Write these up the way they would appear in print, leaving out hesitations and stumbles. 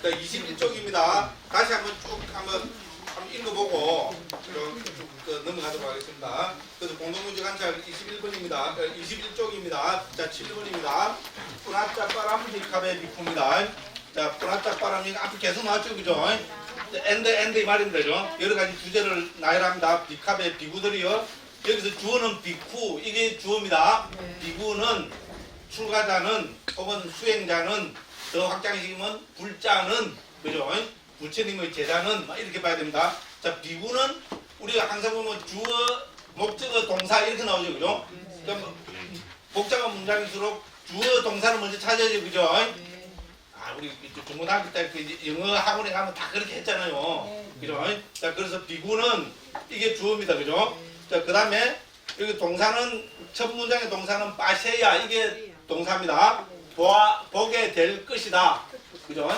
자, 21쪽입니다. 다시 한번 읽어보고 쭉 넘어가도록 하겠습니다. 그래서 공동묘지 관찰 21번입니다. 21쪽입니다. 자, 7번입니다. 뿌나짜 빠람 비카베 비품입니다. 자, 뿌나짜 빠람이 앞에 계속 나왔죠, 그죠? 엔드 이 말입니다, 그죠? 여러 가지 주제를 나열합니다. 비카베 비구들이요. 여기서 주어는 비쿠, 이게 주어입니다. 비구는 출가자는 혹은 수행자는, 더 확장시키면 불자는, 그죠? 부처님의 제자는 이렇게 봐야 됩니다. 자, 비구는 우리가 항상 보면 주어, 목적어, 동사 이렇게 나오죠, 그죠? 그러니까 복잡한 문장일수록 주어, 동사를 먼저 찾아야죠, 그죠? 아, 우리 중고등학교 때 그 영어 학원에 가면 다 그렇게 했잖아요, 그죠? 자, 그래서 비구는 이게 주어입니다, 그죠? 자, 그 다음에 여기 동사는 첫 문장의 동사는 빠세야, 이게 동사입니다. 보게 될 것이다, 그죠?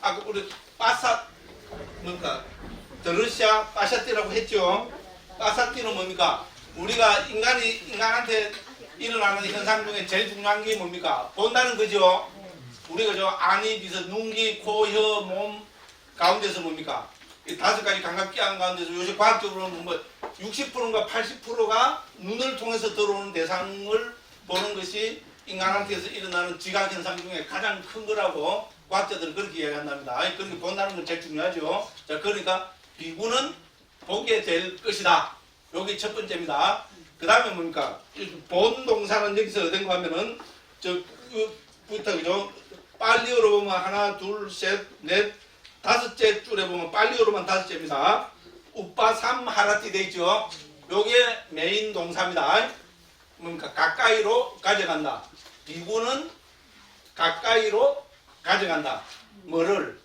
아까 우리 빠사 뭡니까? 드르샤 빠샤띠라고 했죠. 빠사띠는 뭡니까? 우리가 인간한테 일어나는 현상 중에 제일 중요한 게 뭡니까? 본다는 거죠. 우리가 저 안이 비서 눈기, 코, 혀, 몸 가운데서 뭡니까? 이 5가지 감각기관 가운데서 요새 과학적으로는 뭐 60%인가 80%가 눈을 통해서 들어오는 대상을 보는 것이 인간한테서 일어나는 지각 현상 중에 가장 큰 거라고 과학자들은 그렇게 이야기한답니다. 그렇게 본다는 건 제일 중요하죠. 자, 그러니까 비구는 보게 될 것이다. 여기 첫 번째입니다. 그 다음에 뭡니까? 본 동사는 여기서 어떤 거 하면은 부터 그죠? 빨리어로 보면 하나, 둘, 셋, 넷, 5째 줄에 보면 빨리어로만 5째입니다. 우빠 삼 하라띠 돼 있죠. 요게 메인 동사입니다. 뭡니까? 가까이로 가져간다. 비구는 가까이로 가져간다. 뭐를?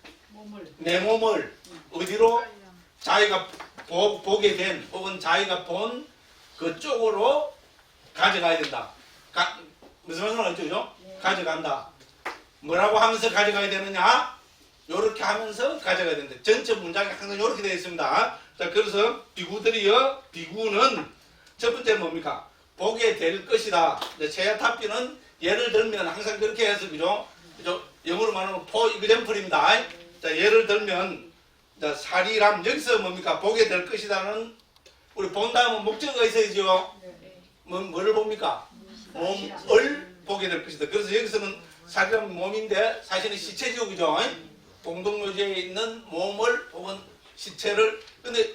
내 몸을 어디로? 자기가 보게 된 혹은 자기가 본 그쪽으로 가져가야 된다. 무슨 말씀을 하죠? 가져간다. 뭐라고 하면서 가져가야 되느냐? 요렇게 하면서 가져가야 된다. 전체 문장이 항상 요렇게 되어 있습니다. 자, 그래서 비구들이요. 비구는 첫 번째 뭡니까? 보게 될 것이다. 체야탑비는 예를 들면 항상 그렇게 해서 그죠? 영어로 말하면 for example입니다. 자, 예를 들면 자, 사리람 여기서 뭡니까? 보게 될 것이다는 우리 본 다음은 목적어가 있어야죠. 뭐를 봅니까? 몸을 보게 될 것이다. 그래서 여기서는 사리람 몸인데 사실은 시체죠, 그죠? 공동묘지에 있는 몸을 혹은 시체를. 근데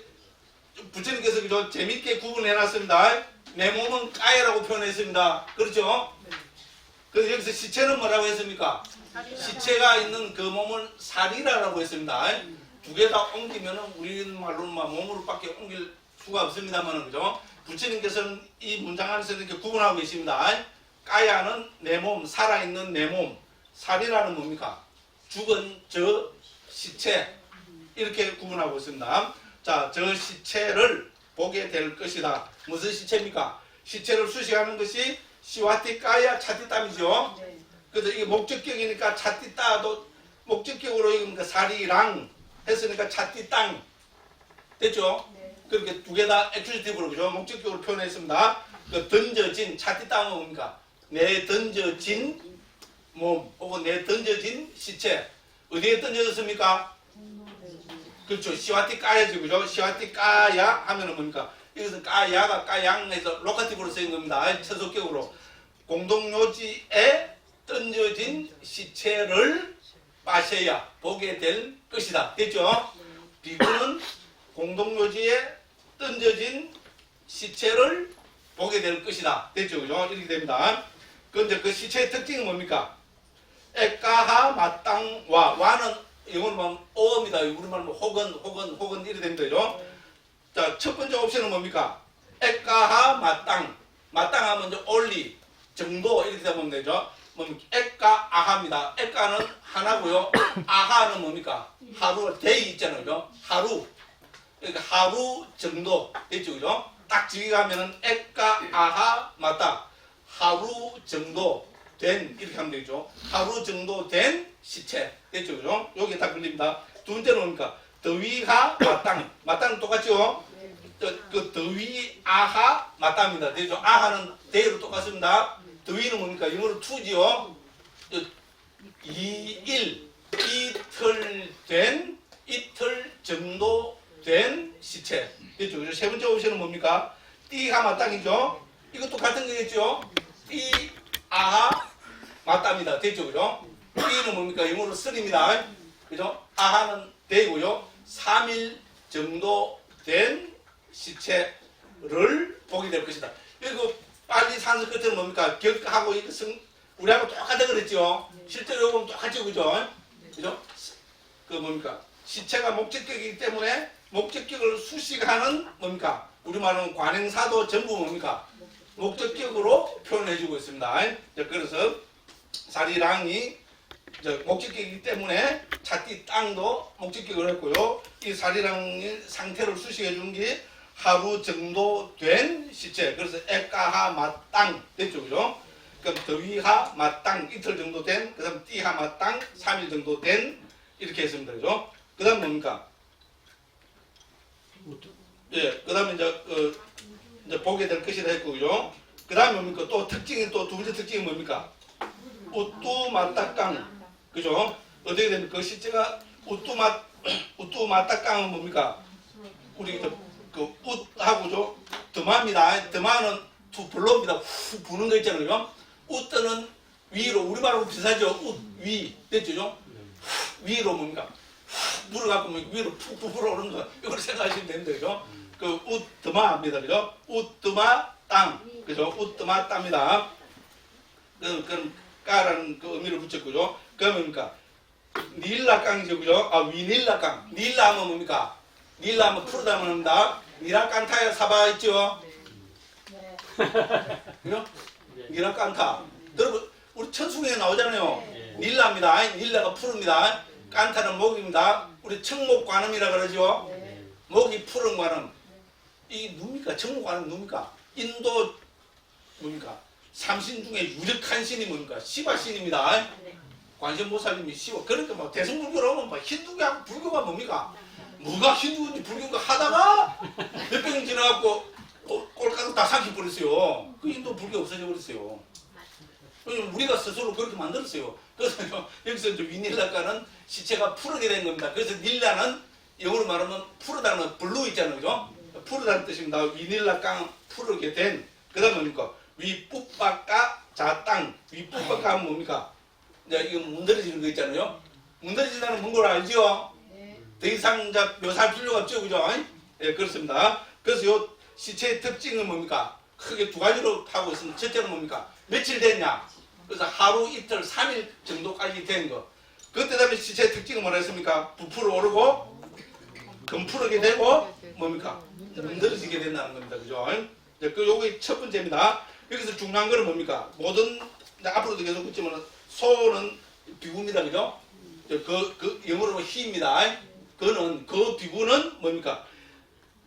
부처님께서 그죠? 재밌게 구분해놨습니다. 내 몸은 까야라고 표현했습니다. 그렇죠? 그래서 여기서 시체는 뭐라고 했습니까? 시체가 있는 그 몸은 사리라라고 했습니다. 두 개 다 옮기면 우리말로는 몸으로밖에 옮길 수가 없습니다만, 그죠? 부처님께서는 이 문장 안에서 이렇게 구분하고 계십니다. 까야는 내 몸, 살아있는 내 몸, 사리라는 뭡니까? 죽은 저 시체, 이렇게 구분하고 있습니다. 자, 저 시체를 보게 될 것이다. 무슨 시체입니까? 시체를 수식하는 것이 시와티 까야 차티땀이죠. 그래서 이게 목적격이니까 차티따도 목적격으로 읽으니까 사리랑 했으니까 차티땅 됐죠? 그렇게 두 개 다 액추지티브로 그죠? 목적격으로 표현했습니다. 그 던져진 차티땅은 뭡니까? 내 던져진 몸 혹은 내 던져진 시체. 어디에 던져졌습니까? 그렇죠. 시와티 까야지, 그죠? 시와티 까야 하면은 뭡니까? 이것은 까야가 까양해서 로카티브로 쓰인 겁니다. 처속격으로. 공동묘지에 던져진 시체를 빠셔야 보게 될 것이다. 됐죠? 비구는 공동묘지에 던져진 시체를 보게 될 것이다. 됐죠? 그죠? 이렇게 됩니다. 그런데 그 시체의 특징은 뭡니까? 에까하 마땅와, 와는 영어로 보면 어입니다. 우리말로 혹은 이렇게 됩니다. 그죠? 자, 첫 번째 옵션은 뭡니까? 에까하 마땅. 마땅하면 이제 only, 정도 이렇게 되면 되죠. 에까 아하입니다. 에까는 하나고요. 아하는 뭡니까? 하루, 데이 있잖아요. 그죠? 하루. 그러니까 하루 정도. 됐죠? 그죠? 딱 지기가면은 에까 아하 마땅. 하루 정도 된, 이렇게 하면 되죠. 하루 정도 된 시체. 됐죠? 그죠? 여기 다 걸립니다. 두 번째는 뭡니까? 더위가 마땅. 마땅은 똑같죠? 그 더위 아하 마땅입니다. 되죠? 아하는 대로 똑같습니다. 더위는 뭡니까? 영어로 to지요. 2, 1 이틀 정도 된 시체. 됐죠? 그죠? 세 번째 옵션은 뭡니까? 띠하 마땅이죠? 이것도 같은 거겠죠? 띠아하 맞답니다. 됐죠? 그죠? 띠는 뭡니까? 영어로 3입니다. 그죠? 아하는 되고요. 3일 정도 된 시체를 보게 될 것이다. 그리고 빨리 산수 끝에는 뭡니까? 격하고 이것은 우리하고 똑같다 그랬죠? 실제로 보면 똑같죠? 그죠? 그죠? 그 뭡니까? 시체가 목적격이기 때문에 목적격을 수식하는 뭡니까? 우리말은 관행사도 전부 뭡니까? 목적격으로 표현해주고 있습니다. 그래서 사리랑이 목적격이기 때문에 차띠 땅도 목적격을 했고요. 이 사리랑의 상태를 수식해준 게 하루 정도 된 시체. 그래서 에까하 마땅 됐죠, 그죠? 그럼 더위하 마땅 이틀 정도 된, 그 다음 띠하 마땅 3일 정도 된 이렇게 했습니다, 그죠? 그 다음 뭡니까? 예, 그 다음에 이제 보게 될 것이라 했고, 그죠? 그 다음에 뭡니까? 또 특징이 또 두 번째 특징이 뭡니까? 우뚜 마따깡, 그죠? 어떻게 됩니까? 그 시체가 우뚜 마따깡은 뭡니까? 우리 그 웃하고죠. 드마입니다. 드마는 투 블로입니다. 후 부는 거 있잖아요. 웃뜨는 위로 우리말하고 비슷하죠. 웃 위 됐죠? 위로 뭡니까? 물어갖고 위로 푹푹 불어오는 거 이걸 생각하시면 됩니다. 그죠? 그 웃드마입니다. 그죠? 웃드마 땅 그죠? 웃드마 땅입니다. 그런 까라는 그 의미를 붙였고요. 그러면 뭡니까? 닐라깡이죠. 그죠? 아 위닐라깡. 닐라 하면 뭡니까? 닐라 하면 푸르다 합니다. 니라칸타야 사바 있죠? 네. 그죠? 니라칸타. 여러분 우리 천수경에 나오잖아요. 네. 닐라입니다. 닐라가 푸릅니다. 칸타는 목입니다. 우리 청목관음이라 그러죠. 네. 목이 푸른 관음. 이 누입니까? 청목관음 누입니까? 인도 뭡니까? 삼신 중에 유력한 신이 뭡니까? 시바신입니다. 관세음보살님이 시바. 그러니까 뭐 대승불교로 하면 뭐 힌두교하고 불교가 뭡니까? 뭐가 힌두인지 불교인가 하다가 몇백 년 지나갖고 꼴깍 다 삼켜버렸어요. 그 인도 불교 없어져 버렸어요. 우리가 스스로 그렇게 만들었어요. 그래서 여기서 이제 위닐라가는 시체가 푸르게 된 겁니다. 그래서 닐라는 영어로 말하면 푸르다는 블루 있잖아요. 그죠? 푸르다는 뜻입니다. 위닐라깡 푸르게 된. 그 다음 뭡니까? 위뿌빠까 자땅. 위뿌빠까 하면 뭡니까? 이제 이거 문드러지는 거 있잖아요. 문드러진다는 뭔걸 알죠? 더 이상 묘사할 필요가 없죠. 그죠? 예, 그렇습니다. 그래서 요 시체의 특징은 뭡니까? 크게 두 가지로 하고 있습니다. 첫째는 뭡니까? 며칠 됐냐? 그래서 하루, 이틀, 3일 정도까지 된 거. 그때 다음에 시체의 특징은 뭐라 했습니까? 부풀어 오르고, 금푸르게 되고, 뭡니까? 문드러지게 된다는 겁니다. 그죠? 요게 첫 번째입니다. 여기서 중요한 거는 뭡니까? 모든, 앞으로도 계속 붙지만, 소는 비구입니다. 그죠? 영어로 히입니다. 그 비구는 뭡니까?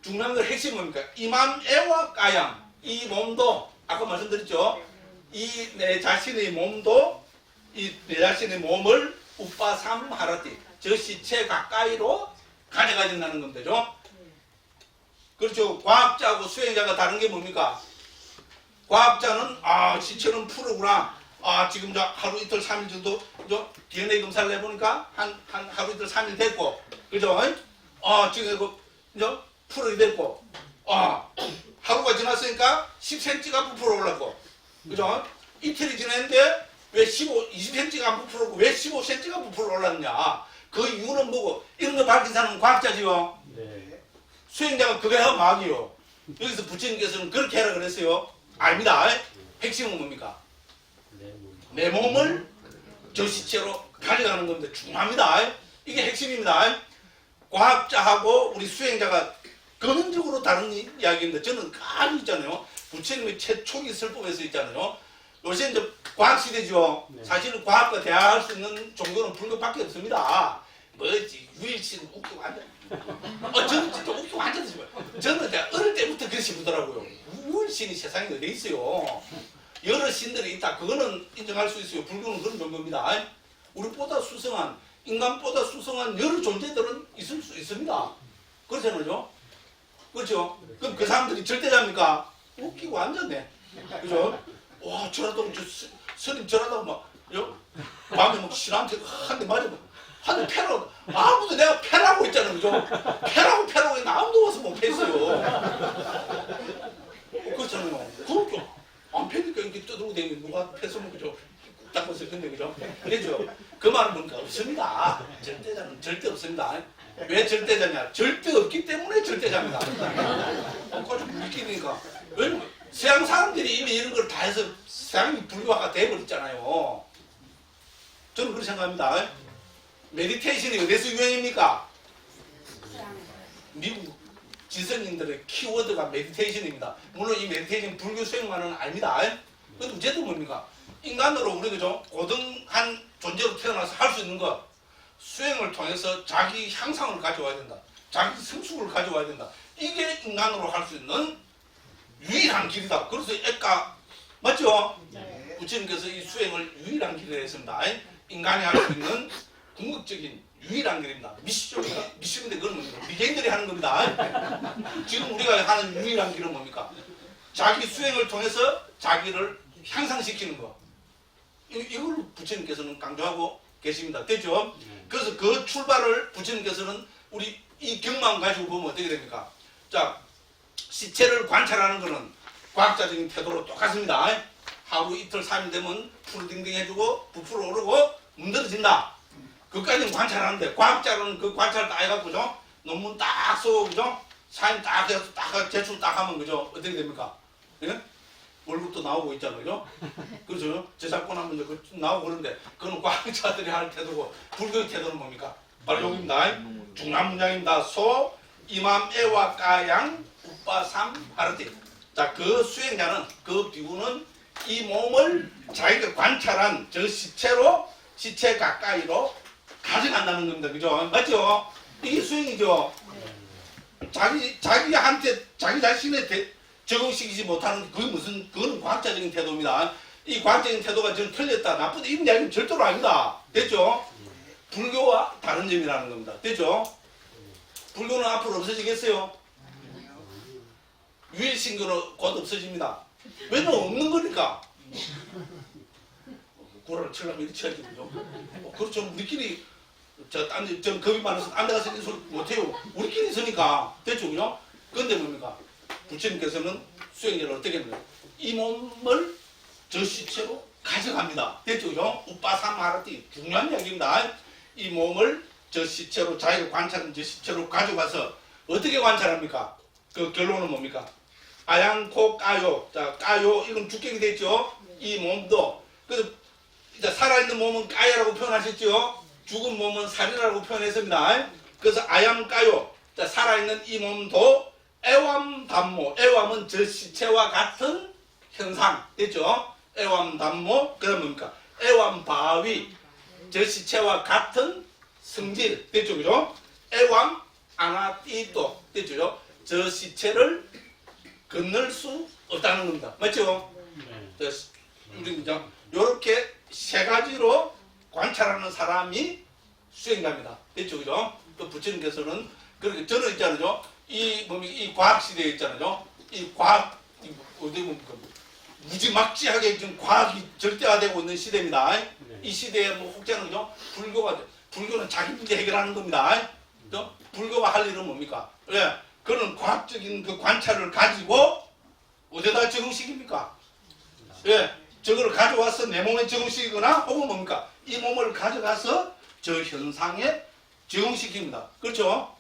중요한 건 핵심이 뭡니까? 이맘에와 까양. 이 몸도, 아까 말씀드렸죠? 이 내 자신의 몸도, 이 내 자신의 몸을 우빠삼 하라띠. 저 시체 가까이로 가져가진다는 겁니다. 그렇죠? 과학자하고 수행자가 다른 게 뭡니까? 과학자는, 시체는 푸르구나. 지금 하루 이틀 3일 정도, DNA 검사를 해보니까 하루 이틀 3일 됐고, 그죠? 지금 푸르게 됐고, 하루가 지났으니까 10cm가 부풀어 올랐고, 그죠? 이틀이 지났는데 왜 20cm가 안 부풀었고 왜 15cm가 부풀어 올랐냐? 그 이유는 뭐고? 이런 거 밝힌 사람은 과학자지요. 네. 수행자가 그게 하면 마귀요. 여기서 부처님께서는 그렇게 하라 그랬어요. 아닙니다. 핵심은 뭡니까? 내 몸을 저 시체로 가져가는 겁니다. 중요합니다. 이게 핵심입니다. 과학자하고 우리 수행자가 근원적으로 다른 이야기인데 저는 가만히 있잖아요. 부처님의 최초기 설법에서 있잖아요. 요새 이제 과학시대죠. 네. 사실은 과학과 대화할 수 있는 종교는 불교밖에 없습니다. 뭐지 유일신 웃기고 앉아. 저는 진짜 웃기고 앉았어요. 저는 제가 어릴 때부터 그렇게 보더라고요. 유일신이 세상에 어디 있어요. 여러 신들이 있다. 그거는 인정할 수 있어요. 불교는 그런 종교입니다. 우리보다 수성한, 인간보다 수성한 여러 존재들은 있을 수 있습니다. 그렇잖아요. 그렇죠? 그럼 그 사람들이 절대자입니까? 웃기고 앉았네. 그죠? 와, 저라도, 스님 저라도 막, 밤에 막 신한테 한 대 맞으면, 하도 패라고 아무도 내가 패라고 했잖아, 그죠? 패라고 했는데 아무도 와서 못 패했어요. 그렇잖아요. 그렇죠. 안 패니까 이렇게 떠들고 다니면 누가 패으면 그죠? 닦았어요. 근데 그죠? 그죠? 그 말은 뭔가 없습니다. 절대자는 절대 없습니다. 왜 절대자냐? 절대 없기 때문에 절대자입니다. 그거 좀 웃기니까. 왜냐면 서양 사람들이 이미 이런 걸 다 해서 서양이 불교화가 돼버렸잖아요. 저는 그렇게 생각합니다. 메디테이션이 어디서 유행입니까? 미국 지성인들의 키워드가 메디테이션입니다. 물론 이 메디테이션 불교 수행만은 아닙니다. 근데 문제도 뭡니까? 인간으로 우리 그죠? 고등한 존재로 태어나서 할 수 있는 거 수행을 통해서 자기 향상을 가져와야 된다. 자기 성숙을 가져와야 된다. 이게 인간으로 할 수 있는 유일한 길이다. 그래서 애까 맞죠? 네. 부처님께서 이 수행을 유일한 길이라 했습니다. 인간이 할 수 있는 궁극적인 유일한 길입니다. 미시인데 그건 뭡니까? 미개인들이 하는 겁니다. 지금 우리가 하는 유일한 길은 뭡니까? 자기 수행을 통해서 자기를 향상시키는 거. 이걸 부처님께서는 강조하고 계십니다. 됐죠? 그래서 그 출발을 부처님께서는 우리 이 경만 가지고 보면 어떻게 됩니까? 자, 시체를 관찰하는 것은 과학자적인 태도로 똑같습니다. 하루 이틀 3일 되면 푸르딩딩해주고 부풀어 오르고 문드러진다. 그까지는 관찰하는데 과학자는 그 관찰 다 해갖고죠. 논문 딱 쓰고 그죠? 사인 딱 해서 딱 제출 딱 하면 그죠? 어떻게 됩니까? 예? 월급도 나오고 있잖아요. 그죠? 그렇죠? 저작권 하면 그 나오고 그러는데 그건 과학자들이 하는 태도고 불교의 태도는 뭡니까? 바로 여기입니다. 중남 문장입니다. 소 이맘 에와 까양 우빠삼 하르티. 자, 그 수행자는 그 비구는 이 몸을 자기가 관찰한 저 시체 가까이로 가져간다는 겁니다. 그죠? 맞죠? 이게 수행이죠. 자기한테 자기 자신의 적용시키지 못하는 그건 과학자적인 태도입니다. 이 과학적인 태도가 좀 틀렸다, 나쁘다 이런 이야기는 절대로 아니다. 됐죠? 불교와 다른 점이라는 겁니다. 됐죠? 불교는 앞으로 없어지겠어요? 유일신교로 곧 없어집니다. 왜냐면 없는 거니까. 구라를 치려면 이렇게 쳐야지, 그죠? 그렇죠. 우리끼리, 전 겁이 많아서 안 나가서 이런 소리 못해요. 우리끼리 있으니까. 됐죠, 그죠? 그런데 뭡니까? 부처님께서는 수행자를 어떻게 했나요? 이 몸을 저 시체로 가져갑니다. 됐죠, 그죠? 우빠사마라티. 중요한 이야기입니다. 이 몸을 저 시체로, 자기가 관찰한 저 시체로 가져가서 어떻게 관찰합니까? 그 결론은 뭡니까? 아양코 까요. 자, 까요. 이건 주격이 됐죠? 이 몸도. 그래서 살아있는 몸은 까야라고 표현하셨죠? 죽은 몸은 살이라고 표현했습니다. 그래서 아얌 까요. 자, 살아있는 이 몸도 애완 담모. 애완은 저 시체와 같은 현상. 됐죠? 애완 담모. 그 다음 뭡니까? 애완 바위. 저 시체와 같은 성질. 됐죠? 그죠? 애완 아나띠또. 됐죠? 저 시체를 건널 수 없다는 겁니다. 맞죠? 네. 우리 이제 이렇게 세 가지로 관찰하는 사람이 수행자입니다. 됐죠? 그죠? 또 부처님께서는 그렇게 저는 있잖아요. 이 과학 시대에 있잖아요. 이 과학 어디 보면 무지막지하게 지금 과학이 절대화되고 있는 시대입니다. 이 시대에 뭐 혹자는요. 불교는 자기 문제 해결하는 겁니다. 그죠? 불교가 할 일은 뭡니까? 예. 그런 과학적인 그 관찰을 가지고 어디다 적용시킵니까? 예, 저걸 가져와서 내 몸에 적용시키거나 혹은 뭡니까? 이 몸을 가져가서 저 현상에 적용시킵니다. 그렇죠?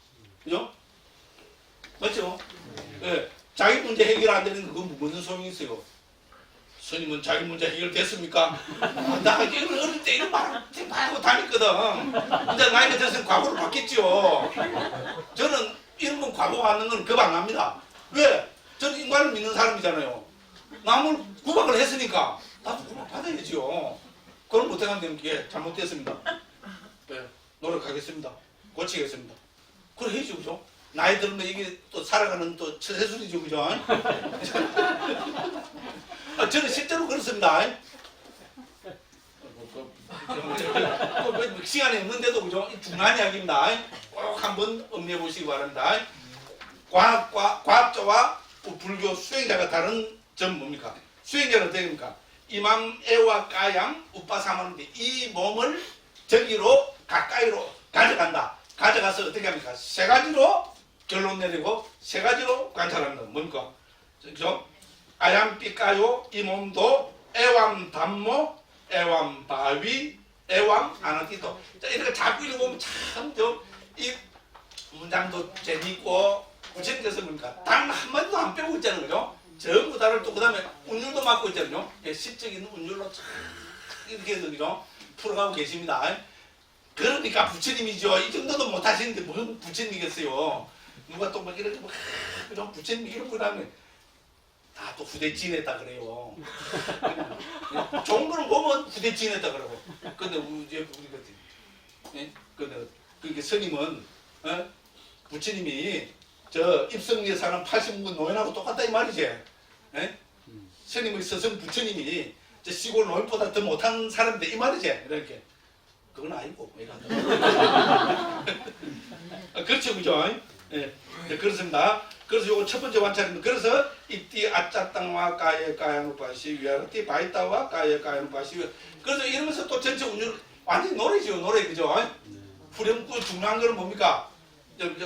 그죠? 맞죠? 예, 자기 문제 해결 안 되는 그건 무슨 소용이 있어요? 스님은 자기 문제 해결됐습니까? 나 이걸 어릴 때 이런 말 하고 다녔거든. 근데 나이가 들어서 과거로 바뀌었죠. 저는 이런 건 과거 받는 건 겁 안 납니다. 왜? 저는 인간을 믿는 사람이잖아요. 남을 구박을 했으니까 나도 구박 받아야지요. 그걸 못해간다는 게 잘못됐습니다. 네, 노력하겠습니다. 고치겠습니다. 그래 해야죠, 그죠? 나이 들면 이게 또 살아가는 또 처세술이죠, 그죠? 저는 실제로 그렇습니다. 시간이 없는데도 그죠? 중요한 이야기입니다. 꼭 한번 음미해 보시기 바랍니다. 과학자와 불교 수행자가 다른 점 뭡니까? 수행자는 어떻게 됩니까? 이맘 애와 까양 우빠사마는데 이 몸을 저기로 가까이로 가져간다. 가져가서 어떻게 합니까? 세 가지로 결론 내리고 세 가지로 관찰하는 건 뭡니까? 그죠? 아얌삐까요 이 몸도 애완담모 애완바위 애완아나티도. 자, 이렇게 자꾸 읽어보면 참 이 문장도 재미있고 부처님께서 뭡니까? 단 한마디도 안 빼고 있잖아요. 그죠? 전부 다를 또 그 다음에 운율도 맡고 있잖아요. 시적인 운율로 참 이렇게 해서 그죠? 풀어가고 계십니다. 그러니까 부처님이죠. 이 정도도 못하시는데 무슨 부처님이겠어요. 누가 또 막 이렇게 막 그죠? 부처님 이런 분 하면 다 또 후대 지냈다 그래요. 좋은 거는 보면 후대 지냈다 그러고. 근데 우리 같은 근데 스님은 부처님이 저 입성리에 사는 80군 노인하고 똑같다 이 말이지. 에? 스님의 스승 부처님이 저 시골 노인보다 더 못한 사람인데 이 말이지. 이렇게 그건 아니고 그렇죠, 그죠? 예, 네, 그렇습니다. 그래서 요거 첫 번째 관찰입니다. 그래서 이띠 아짜땅와 까예 까야누파시 위아르띠 바이따와 까예 까야누파시. 그래서 이러면서 또 전체 운율 완전 노래죠, 노래 그죠? 후렴구 중요한 거는 뭡니까?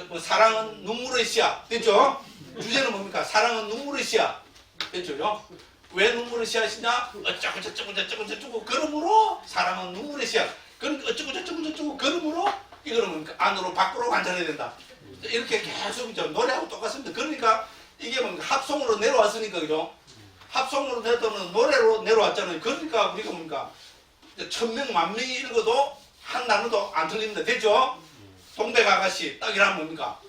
뭐 사랑은 눈물의 씨야, 됐죠? 주제는 뭡니까? 사랑은 눈물의 씨야, 됐죠? 왜 눈물의 씨앗이냐? 어쩌고 저쩌고 저쩌고 저쩌고 그러므로 사랑은 눈물의 씨앗. 그럼 어쩌고 저쩌고 저쩌고 그러므로 이거는 뭡니까? 안으로 밖으로 관찰해야 된다. 이렇게 계속 노래하고 똑같습니다. 그러니까 이게 뭡니까? 합성으로 내려왔으니까 그죠? 합성으로 내려오면 노래로 내려왔잖아요. 그러니까 우리가 뭡니까? 1000명 10,000명이 읽어도 한 단어도 안 틀립니다. 됐죠? 동백아가씨 딱 이러면 뭡니까?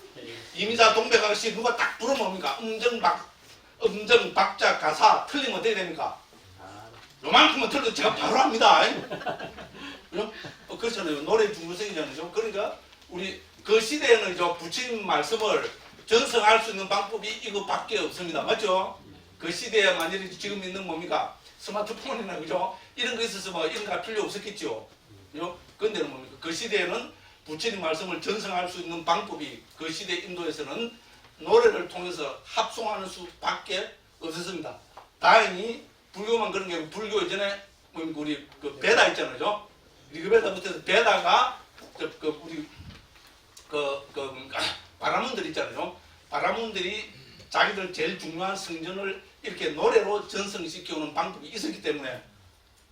이미자 동백아가씨 누가 딱 부르면 뭡니까? 음정, 박자, 가사 틀리면 어떻게 됩니까? 요만큼은 틀려도 제가 바로 합니다. 그렇잖아요. 노래 중요성이잖아요. 그러니까 우리 그 시대에는 부처님 말씀을 전승할 수 있는 방법이 이거밖에 없습니다. 맞죠? 그 시대에 만약에 지금 있는 뭡니까? 스마트폰이나 그죠? 이런 거 있어서 뭐 이런 거 할 필요 없었겠죠. 그런데 뭡니까? 그 시대에는 부처님 말씀을 전승할 수 있는 방법이 그 시대 인도에서는 노래를 통해서 합송하는 수밖에 없었습니다. 다행히 불교만 그런 게 아니고 불교 예전에 우리 그 베다 있잖아요. 리그베다부터 베다가 우리 바라문들 있잖아요. 바라문들이 자기들 제일 중요한 성전을 이렇게 노래로 전승시켜오는 방법이 있었기 때문에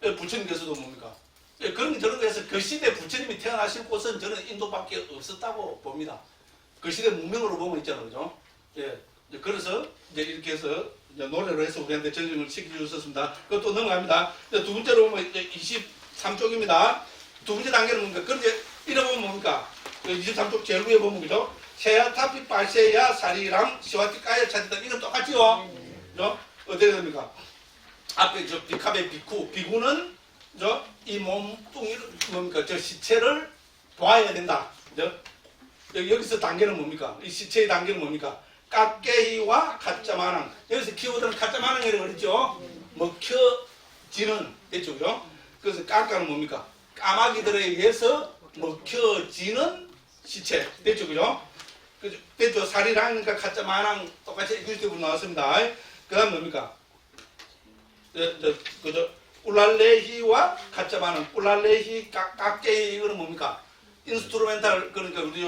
부처님께서도 뭡니까? 그런 저런 거에서 그 시대 부처님이 태어나실 곳은 저는 인도밖에 없었다고 봅니다. 그 시대 문명으로 보면 있잖아요, 그죠? 예, 그래서 이제 이렇게 해서 이제 노래로 해서 우리한테 전승을 시켜주셨습니다. 그것도 넘어갑니다. 두 번째로 보면 이제 23쪽입니다. 두 번째 단계는 뭡니까? 그런데 이래 보면 뭡니까? 23쪽 제일 위에 보면 그죠? 세야타피 발세야 사리랑 시와티까야 차디다 이건 똑같지요? 그죠? 어떻게 됩니까? 앞에 저 비캅의 비구는 이 몸뚱이를 뭡니까? 저 시체를 보아야 된다. 그죠? 여기서 단계는 뭡니까? 이 시체의 단계는 뭡니까? 깎개이와 가짜마낭. 여기서 키워드는 가짜마낭이라고 그랬죠? 먹혀지는, 됐죠? 그죠? 그래서 깎아는 뭡니까? 까마귀들에 의해서 먹혀지는 시체. 됐죠? 그죠? 됐죠? 살이라니까 가짜마낭 똑같이 글씨로 나왔습니다. 그 다음 뭡니까? 그죠? 울랄레히와 가짜마낭. 울랄레히 깎개이 이거는 뭡니까? 인스트루멘탈, 그러니까 우리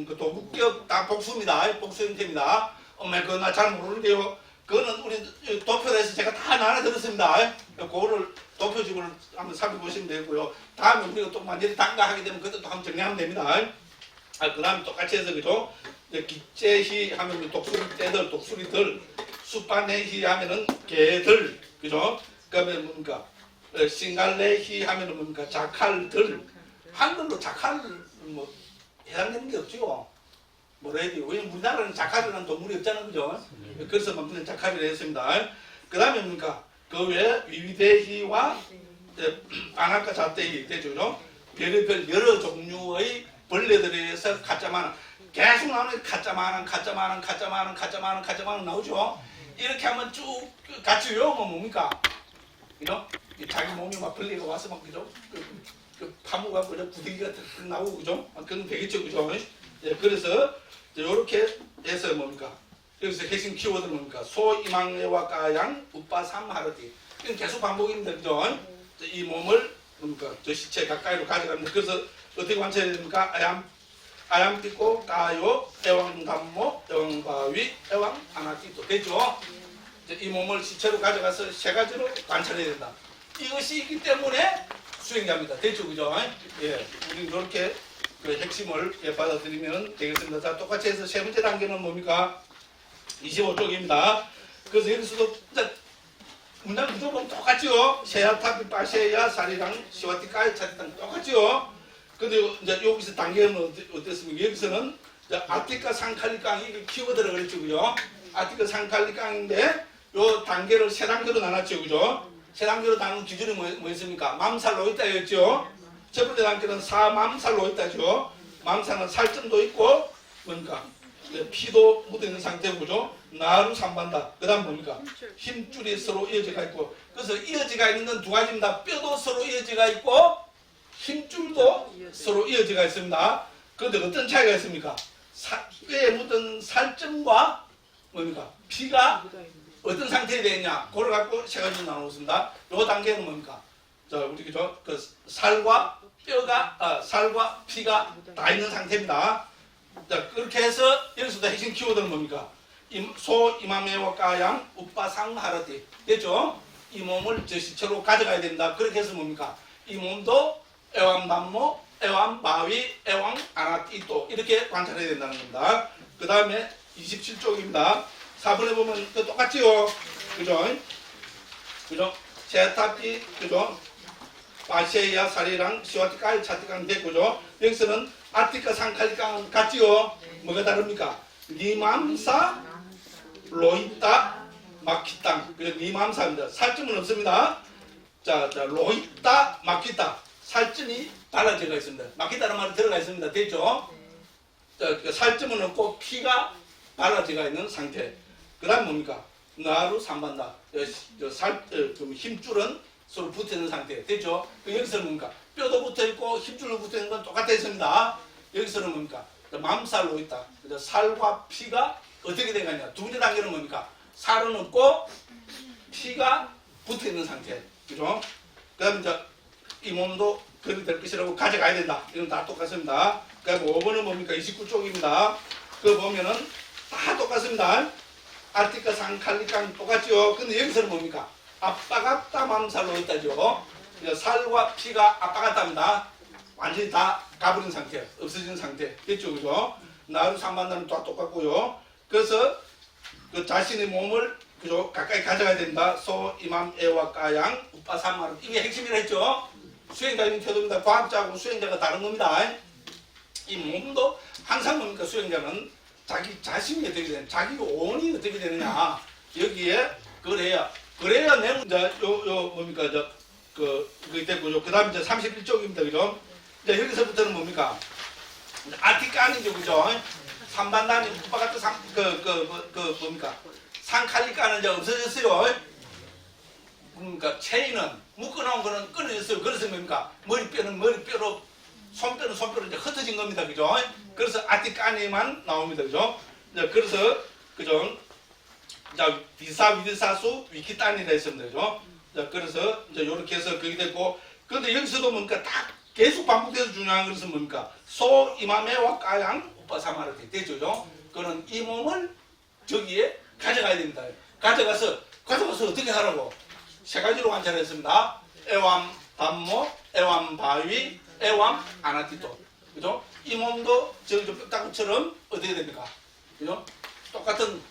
그 도구격 다 복수입니다. 복수 형태입니다. 그거 나 잘 모르는데요. 그거는 우리 도표로 해서 제가 다 나눠드렸습니다. 그거를 도표집을 한번 살펴보시면 되고요. 다음에 우리가 또 완전히 단가하게 되면 그것도 한번 정리하면 됩니다. 그 다음에 똑같이 해서 그죠? 기재히 하면 독수리 떼들, 독수리들, 수파네히 하면은 개들, 그죠? 그 다음에 뭡니까? 싱갈레히 하면은 뭡니까? 자칼들. 한글로 자칼 뭐 해당되는 게 없죠. 뭐라 해야 돼요? 왜냐면 우리나라는 자칼이라는 동물이 없잖아요, 그죠? 그래서 만드는 자칼이라 했습니다. 그 다음에 뭡니까? 그 외에 위위대희와 아나카 자대희 되죠. 별의별 여러 종류의 벌레들에 의해서 가짜마낭 계속 나오는 가짜마낭 나오죠. 이렇게 하면 쭉 같이 외우면 뭡니까? 그죠? 자기 몸이 막 벌레가 와서 막 그죠? 파무가 그죠? 부대기가 나오고 그죠? 그건 되겠죠, 그죠? 예, 그래서 이렇게 해서 뭡니까? 여기서 핵심 키워드는 뭡니까? 소이망레와 까양 우빠삼하르디. 이건 계속 반복입니다, 그죠? 이 몸을 뭡니까? 저 시체 가까이로 가져갑니다. 그래서 어떻게 관찰해야 됩니까? 아얌 띠고 까요 애왕 담모 애왕 바위 애왕 아나띠도 됐죠? 이 몸을 시체로 가져가서 세 가지로 관찰해야 된다. 이것이 있기 때문에 수행자입니다. 됐죠, 그죠? 예, 우리 이렇게 그 핵심을 받아들이면 되겠습니다. 자, 똑같이 해서 세 번째 단계는 뭡니까? 25쪽입니다. 그래서 여기서도 문장 구조는 똑같죠? 세야타비 빠세야 사리랑 시와티까이 차티랑 똑같죠? 근데 이제 여기서 단계는 어땠습니까? 여기서는 아티카 상칼리깡 이게 키워드라 그랬죠, 그죠? 아티카 상칼리깡인데 요 단계를 세 단계로 나눴죠, 그죠? 세 단계로 나눈 기준이 뭐였습니까? 맘살로 있다였죠. 첫 번째 단계는 사맘살로 있다죠. 맘살은 살점도 있고 뭡니까? 피도 묻어있는 상태고죠. 나루 삼반다. 그 다음 뭡니까? 힘줄이 서로 이어져가 있고. 그래서 이어져가 있는 건 두 가지입니다. 뼈도 서로 이어져가 있고 힘줄도 서로 이어져가 있습니다. 그런데 어떤 차이가 있습니까? 뼈에 묻은 살점과 뭡니까? 피가 어떤 상태에 되느냐, 그걸 갖고 세 가지로 나누었습니다. 요 단계는 뭡니까? 자, 우리 그 살과 뼈가, 살과 피가 다 있는 상태입니다. 자, 그렇게 해서 여기서도 핵심 키워드는 뭡니까? 소 이마메와 까양 우빠상 하라티 됐죠? 이 몸을 저 시체로 가져가야 된다. 그렇게 해서 뭡니까? 이 몸도 애왕 남모, 애왕 바위, 애왕 아나띠또 이렇게 관찰해야 된다는 겁니다. 그 다음에 27쪽입니다. 4번에 보면 또 똑같지요. 그죠? 그죠? 제타피, 그죠? 바시에야 사리랑 시와티까이 차티깡 됐고죠. 여기서는 아티카 상칼리깡 같지요. 뭐가 다릅니까? 니맘사 로이따 마키땅. 그죠? 니맘사입니다. 살점은 없습니다. 자, 로이따 마키따. 살점이 달라져가 있습니다. 마키따라는 말이 들어가 있습니다. 됐죠? 자, 살점은 없고 피가 달라져가 있는 상태. 그 다음 뭡니까? 나루 삼반다. 힘줄은 서로 붙어있는 상태. 됐죠? 여기서는 뭡니까? 뼈도 붙어있고 힘줄도 붙어있는 건 똑같아 있습니다. 여기서는 뭡니까? 맘살로 있다. 살과 피가 어떻게 되겠냐? 두 번째 단계는 뭡니까? 살은 없고 피가 붙어있는 상태. 그죠? 그 다음에 이제 이 몸도 그렇게 될 것이라고 가져가야 된다. 이건 다 똑같습니다. 그 다음에 5번은 뭡니까? 29쪽입니다. 그거 보면은 다 똑같습니다. 아티카 상칼리깡 똑같죠. 근데 여기서는 뭡니까? 아빠같다 맘살로 있다죠. 살과 피가 아빠같답니다. 완전히 다 가버린 상태, 없어진 상태. 됐죠, 그죠? 나루 삼반다는 다 똑같고요. 그래서 그 자신의 몸을 그죠 가까이 가져가야 된다. 소 이맘 에와 까양 우빠 삼마르 이게 핵심이라 했죠. 수행자인 태도입니다. 과학자하고 수행자가 다른 겁니다. 이 몸도 항상 뭡니까? 수행자는 자기 자신이 어떻게 되냐, 자기 온이 어떻게 되느냐, 여기에 그래야 내용, 뭡니까, 그게 됐고요. 그 다음에 이제 31쪽입니다. 그죠? 이제 여기서부터는 뭡니까? 아티까는죠, 그죠? 삼반단이 오빠 같은 뭡니까? 상칼리까는 이제 없어졌어요. 그러니까 체인은 묶어놓은 거는 끊어졌어요. 그래서 뭡니까? 머리뼈는 머리뼈로, 손뼈는 손뼈로 이제 흩어진 겁니다. 그죠? 그래서 아티까니만 나옵니다. 그죠? 그래서, 그죠? 자, 비사 위드사수 위키단이라 했습니다. 그죠? 자, 그래서 이제 요렇게 해서 그게 됐고, 그런데 여기서도 뭡니까? 다 계속 반복돼서 중요한 것은 뭡니까? 소 이마메와 까양 오빠 사마르티 되죠? 그는 이 몸을 저기에 가져가야 됩니다. 가져가서 어떻게 하라고? 세 가지로 관찰했습니다. 애완 담모, 애완 바위, 애완 아나티토. 그죠? 이 몸도 저기 뼈다구처럼 어떻게 됩니까? 그죠? 똑같은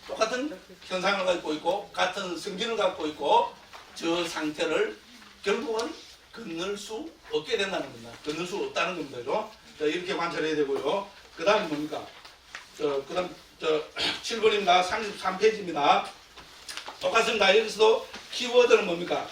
현상을 갖고 있고 같은 성질을 갖고 있고 저 상태를 결국은 건널 수 없게 된다는 겁니다. 건널 수 없다는 겁니다. 그죠? 자, 이렇게 관찰해야 되고요. 그 다음에 뭡니까? 그 다음 7번입니다. 33페이지입니다. 똑같습니다. 여기서도 키워드는 뭡니까?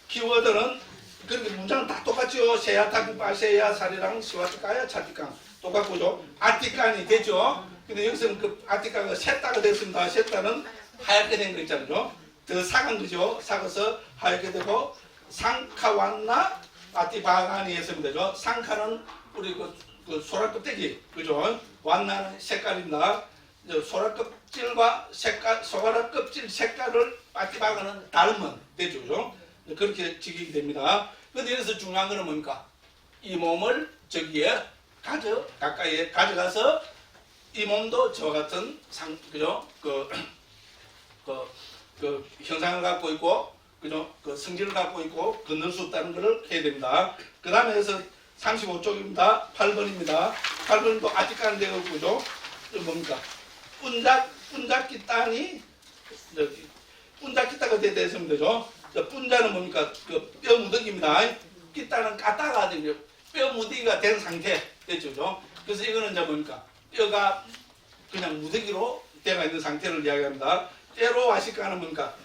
키워드는 그렇게 문장은 다 똑같죠. 세야타비 빠세야 사리랑 시와티까야 차티깡 똑같고죠. 아티칸이 됐죠. 근데 여기서는 그 아티카가 셋다가 됐습니다. 셋다는 하얗게 된 거 있잖아요. 더 사간 거죠. 사가서 하얗게 되고 상카완나 아티바간이 했습니다. 상카는 우리 그 소라 껍데기, 그죠? 완나는 색깔입니다. 소라 껍질과 색깔, 소라 껍질 색깔을 아티바간은 닮은 되죠, 그죠? 그렇게 지기게 됩니다. 근데 여기서 중요한 거는 뭡니까? 이 몸을 저기에 가까이에 가져가서 이 몸도 저와 같은 그죠? 그 형상을 갖고 있고, 그죠? 그 성질을 갖고 있고, 건널 수 없다는 것을 해야 됩니다. 그 다음에 해서 35쪽입니다. 8번입니다. 8번도 아직까지 되고, 그죠? 뭡니까? 뿐잡기 땅이, 뿐잡기 땅가 되면 되죠? 뿐자는 뭡니까? 그 뼈 무더기입니다. 끼땅은 까다가 되면 뼈 무더기가 된 상태 됐죠, 그죠? 그래서 이거는 이제 뭡니까? 뼈가 그냥 무더기로 되어 있는 상태를 이야기합니다. 때로 와시카는 뭡니까?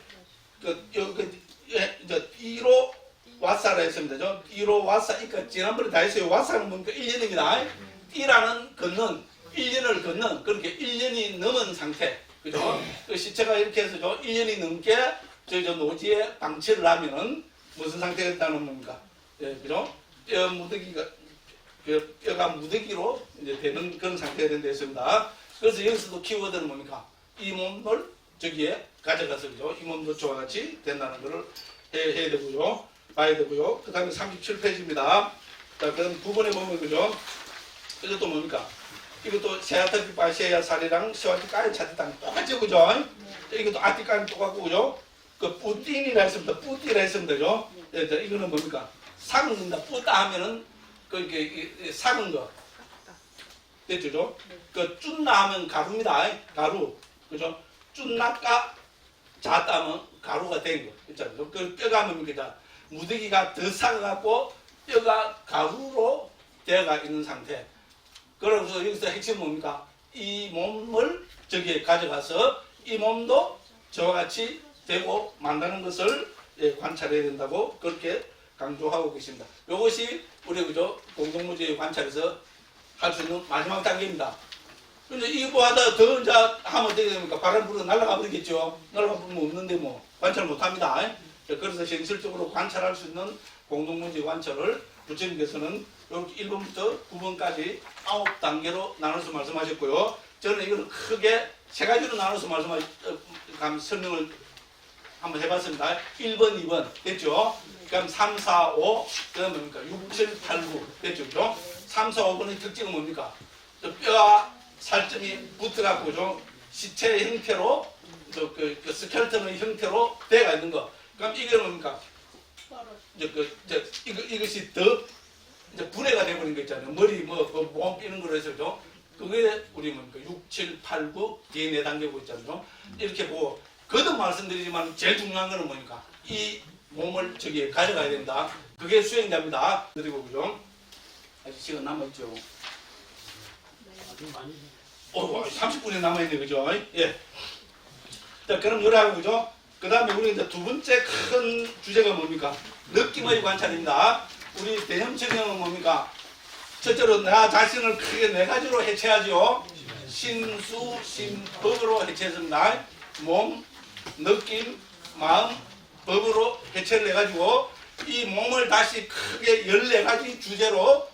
이로 와사라 했습니다. 죠? 이로 와사, 그러니까 지난번에 다 했어요. 와사는 뭡니까? 1년입니다. 띠라는 걷는, 1년을 걷는, 그렇게 1년이 넘은 상태. 그죠? 그 시체가 이렇게 해서 1년이 넘게 저 노지에 방치를 하면은 무슨 상태가 있다는 겁니까? 예, 그죠? 뼈 무더기가, 뼈가 무더기로 이제 되는 그런 상태가 된다 했습니다. 그래서 여기서도 키워드는 뭡니까? 이 몸을 저기에 가져가서, 그죠? 이 몸도 저와 같이 된다는 것을 해야 되고요. 봐야 되고요. 그 다음에 37페이지입니다. 자, 그럼 9번에 보면, 그죠? 이것도 뭡니까? 이것도 세아타피 바시에야 살이랑 시와티 까이 차티땅 똑같죠, 그죠? 이것도 아티까지 똑같고, 그죠? 그 뿌띵이라 했습니다. 뿌띠라 했습니다, 그죠? 이거는 뭡니까? 삭은 겁니다. 뿌다 하면은, 이렇게 삭은 거. 됐죠? 그 쭌나 하면 가루입니다. 가루. 그죠? 쭌나까 자다 하면 가루가 된 거. 그렇죠? 그 뼈가 뭡니까? 무더기가 더 삭아갖고 뼈가 가루로 되어가 있는 상태. 그래서 여기서 핵심은 뭡니까? 이 몸을 저기에 가져가서 이 몸도 저와 같이 되고 만드는 것을 관찰해야 된다고 그렇게 강조하고 계십니다. 이것이 우리 그죠? 공동무지의 관찰에서 할 수 있는 마지막 단계입니다. 근데 이거 하다 더 이제 하면 어떻게 됩니까? 바람 불어 날아가 버리겠죠. 날아가 버리면 없는데 뭐 관찰 못 합니다. 그래서 현실적으로 관찰할 수 있는 공동문제 관찰을 부처님께서는 이렇게 1번부터 9번까지 9단계로 나눠서 말씀하셨고요. 저는 이걸 크게 세 가지로 나눠서 설명을 한번 해봤습니다. 1번, 2번 됐죠? 그럼 3, 4, 5, 그다음 뭡니까? 6, 7, 8, 9 됐죠? 그죠? 3, 4, 5번의 특징은 뭡니까? 뼈와 살점이 붙어갖고 시체의 형태로 그 스켈레톤의 형태로 되어가 있는 거. 그럼 이게 뭡니까? 이것이 더 이제 분해가 돼버린 거 있잖아요. 머리 몸 이런 거로 해서죠. 그게 우리 뭡니까? 6, 7, 8, 9 뒤에 4단계고 있잖아요. 이렇게 보고 거듭 말씀드리지만 제일 중요한 거는 뭡니까? 이 몸을 저기에 가져가야 된다. 그게 수행자입니다. 그리고 그죠? 아직 시간 남아있죠. 30분이 남아있네, 그죠? 예. 자, 그럼 요래하고, 그죠? 그 다음에 우리 이제 두 번째 큰 주제가 뭡니까? 느낌의 관찰입니다. 우리 대념청형은 뭡니까? 첫째로 나 자신을 크게 네 가지로 해체하죠. 신수, 신법으로 해체했습니다. 몸, 느낌, 마음, 법으로 해체를 해가지고 이 몸을 다시 크게 14가지 주제로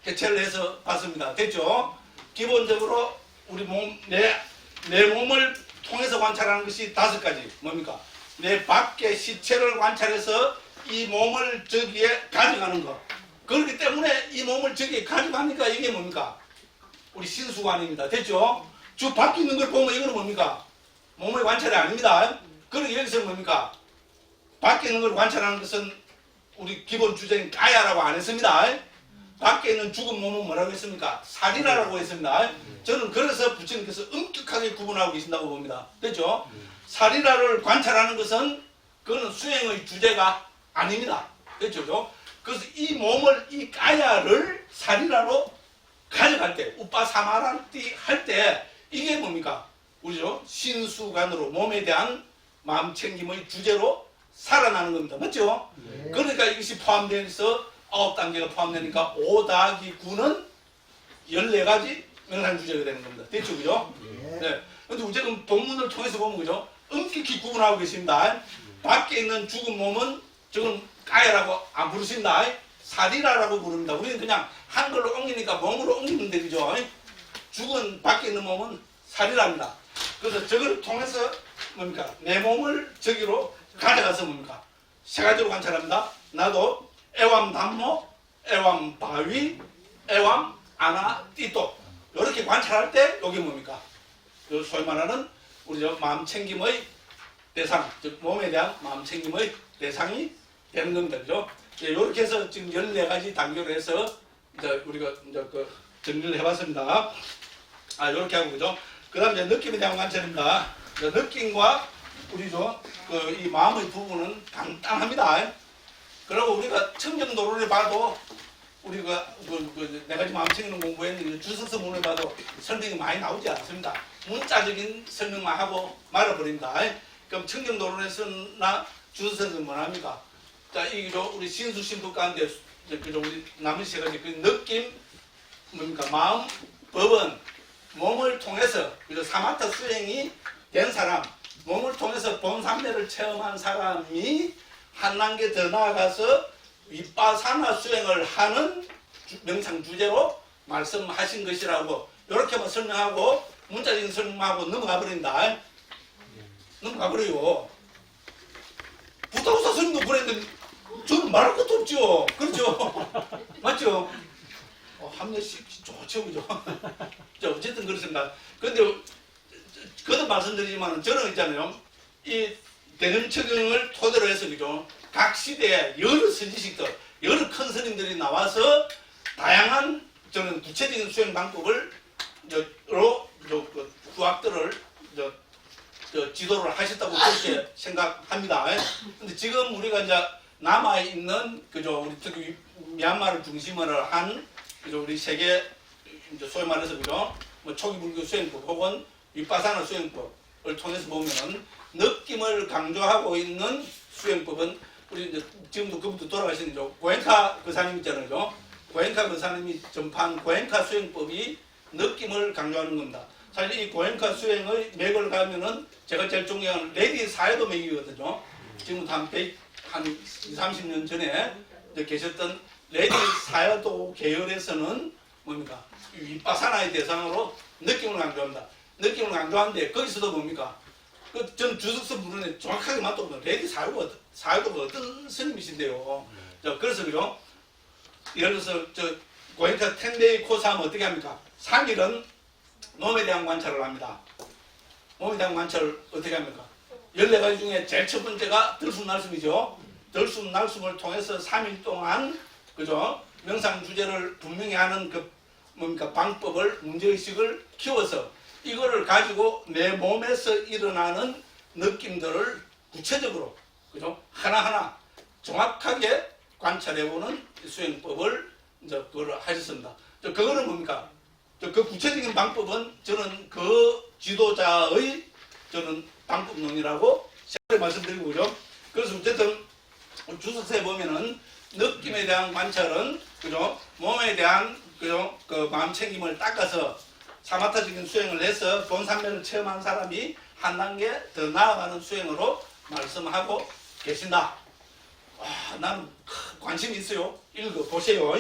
해체를 해서 봤습니다. 됐죠? 기본적으로 우리 몸, 내 몸을 통해서 관찰하는 것이 5가지. 뭡니까? 내 밖의 시체를 관찰해서 이 몸을 저기에 가져가는 것. 그렇기 때문에 이 몸을 저기에 가져가니까 이게 뭡니까? 우리 신수관입니다. 됐죠? 저 밖에 있는 걸 보면 이거는 뭡니까? 몸의 관찰이 아닙니다. 그러니 여기서는 뭡니까? 밖에 있는 걸 관찰하는 것은 우리 기본 주제인 가야라고 안 했습니다. 밖에 있는 죽은 몸은 뭐라고 했습니까? 살이라고 했습니다. 저는 그래서 부처님께서 엄격하게 구분하고 계신다고 봅니다. 됐죠? 살이라를 관찰하는 것은 그거는 수행의 주제가 아닙니다. 됐죠? 그래서 이 몸을, 이 가야를 살이라로 가져갈 때, 우빠사마란띠 할 때 이게 뭡니까? 우리죠? 신수관으로 몸에 대한 마음 챙김의 주제로 살아나는 겁니다. 맞죠? 네. 그러니까 이것이 포함되어서 9단계가 포함되니까 5 더하기 9는 14가지 명상 주제가 되는 겁니다. 됐죠? 그죠? 네. 근데 지금 본문을 통해서 보면 그죠? 엄격히 구분하고 계십니다. 밖에 있는 죽은 몸은 지금 가야라고 안 부르신다. 살이라라고 부릅니다. 우리는 그냥 한글로 옮기니까 몸으로 옮기는데 그죠? 죽은 밖에 있는 몸은 살이랍니다. 그래서 저걸 통해서 뭡니까? 내 몸을 저기로 가져가서 뭡니까? 3가지로 관찰합니다. 나도 애완 담모, 에왕 바위, 에왕 아나 띠또. 이렇게 관찰할 때 이게 뭡니까? 소위 말하는 우리 마음 챙김의 대상, 즉 몸에 대한 마음 챙김의 대상이 되는 겁니다. 그죠? 이렇게 해서 지금 14가지 단계로 해서 이제 우리가 이제 그 정리를 해봤습니다. 이렇게 하고 그죠? 그 다음 이제 느낌에 대한 관찰입니다. 느낌과 우리 이 마음의 부분은 간단합니다. 그리고 우리가 청정도론에 봐도 우리가 네 가지 마음 챙기는 공부에 주석서 문을 봐도 설명이 많이 나오지 않습니다. 문자적인 설명만 하고 말아버립니다. 그럼 청정도론에서나 주석서는 뭐합니까? 자, 우리 신수 신부 가운데 우리 남은 세 가지 그 느낌 뭡니까? 마음, 법은 몸을 통해서 사마타 수행이 된 사람, 몸을 통해서 본삼매를 체험한 사람이 한 단계 더 나아가서 윗바사나 수행을 하는 명상 주제로 말씀하신 것이라고 이렇게만 설명하고 문자적인 설명하고 넘어가 버린다. 넘어가 버려요. 부타우사 스님도 그랬는데 저는 말할 것도 없죠. 그렇죠? 맞죠? 합리식 좋죠, 그죠? 어쨌든 그렇습니다. 그런데 그도 말씀드리지만 저는 있잖아요. 이 대념처경을 토대로 해서 그죠? 각 시대에 여러 선지식들, 여러 큰 스님들이 나와서 다양한 저는 구체적인 수행 방법을 후학들을 지도를 하셨다고 그렇게 생각합니다. 근데 지금 우리가 이제 남아 있는 그죠? 우리 특히 미얀마를 중심으로 한 그죠? 우리 세계 이제 소위 말해서 그죠? 뭐 초기 불교 수행법 혹은 윗바사나 수행법을 통해서 보면은 느낌을 강조하고 있는 수행법은 우리 이제 지금도 그분도 돌아가신 고엔카 거사님 있잖아요. 고엔카 거사님이 전파한 고엔카 수행법이 느낌을 강조하는 겁니다. 사실 이 고엔카 수행의 맥을 가면은 제가 제일 존경하는 레디 사회도 맥이거든요. 지금 한 20, 30년 전에 계셨던 레디 사회도 계열에서는 뭡니까? 윗바사나의 대상으로 느낌을 강조합니다. 느낌을 강조하는데 거기서도 뭡니까? 전 주석서 부분에 정확하게 맞도록 레디 사유도가 어떤 스님이신데요. 그래서 그죠? 예를 들어서 고엔카 텐데이 코스 하면 어떻게 합니까? 3일은 몸에 대한 관찰을 합니다. 몸에 대한 관찰을 어떻게 합니까? 14가지 중에 제일 첫 번째가 들숨날숨이죠. 들숨날숨을 통해서 3일 동안 그죠? 명상 주제를 분명히 하는 그 뭡니까? 방법을 문제의식을 키워서 이거를 가지고 내 몸에서 일어나는 느낌들을 구체적으로 그죠? 하나하나 정확하게 관찰해보는 수행법을 이제 그걸 하셨습니다. 그거는 뭡니까? 그 구체적인 방법은 저는 그 지도자의 저는 방법론이라고 말씀드리고 그죠? 그래서 어쨌든 주석서에 보면은 느낌에 대한 관찰은 그죠? 몸에 대한 그죠? 그 마음 챙김을 닦아서 사마타적인 수행을 해서 본삼매를 체험한 사람이 한 단계 더 나아가는 수행으로 말씀하고 계신다. 나는 관심이 있어요. 읽어보세요.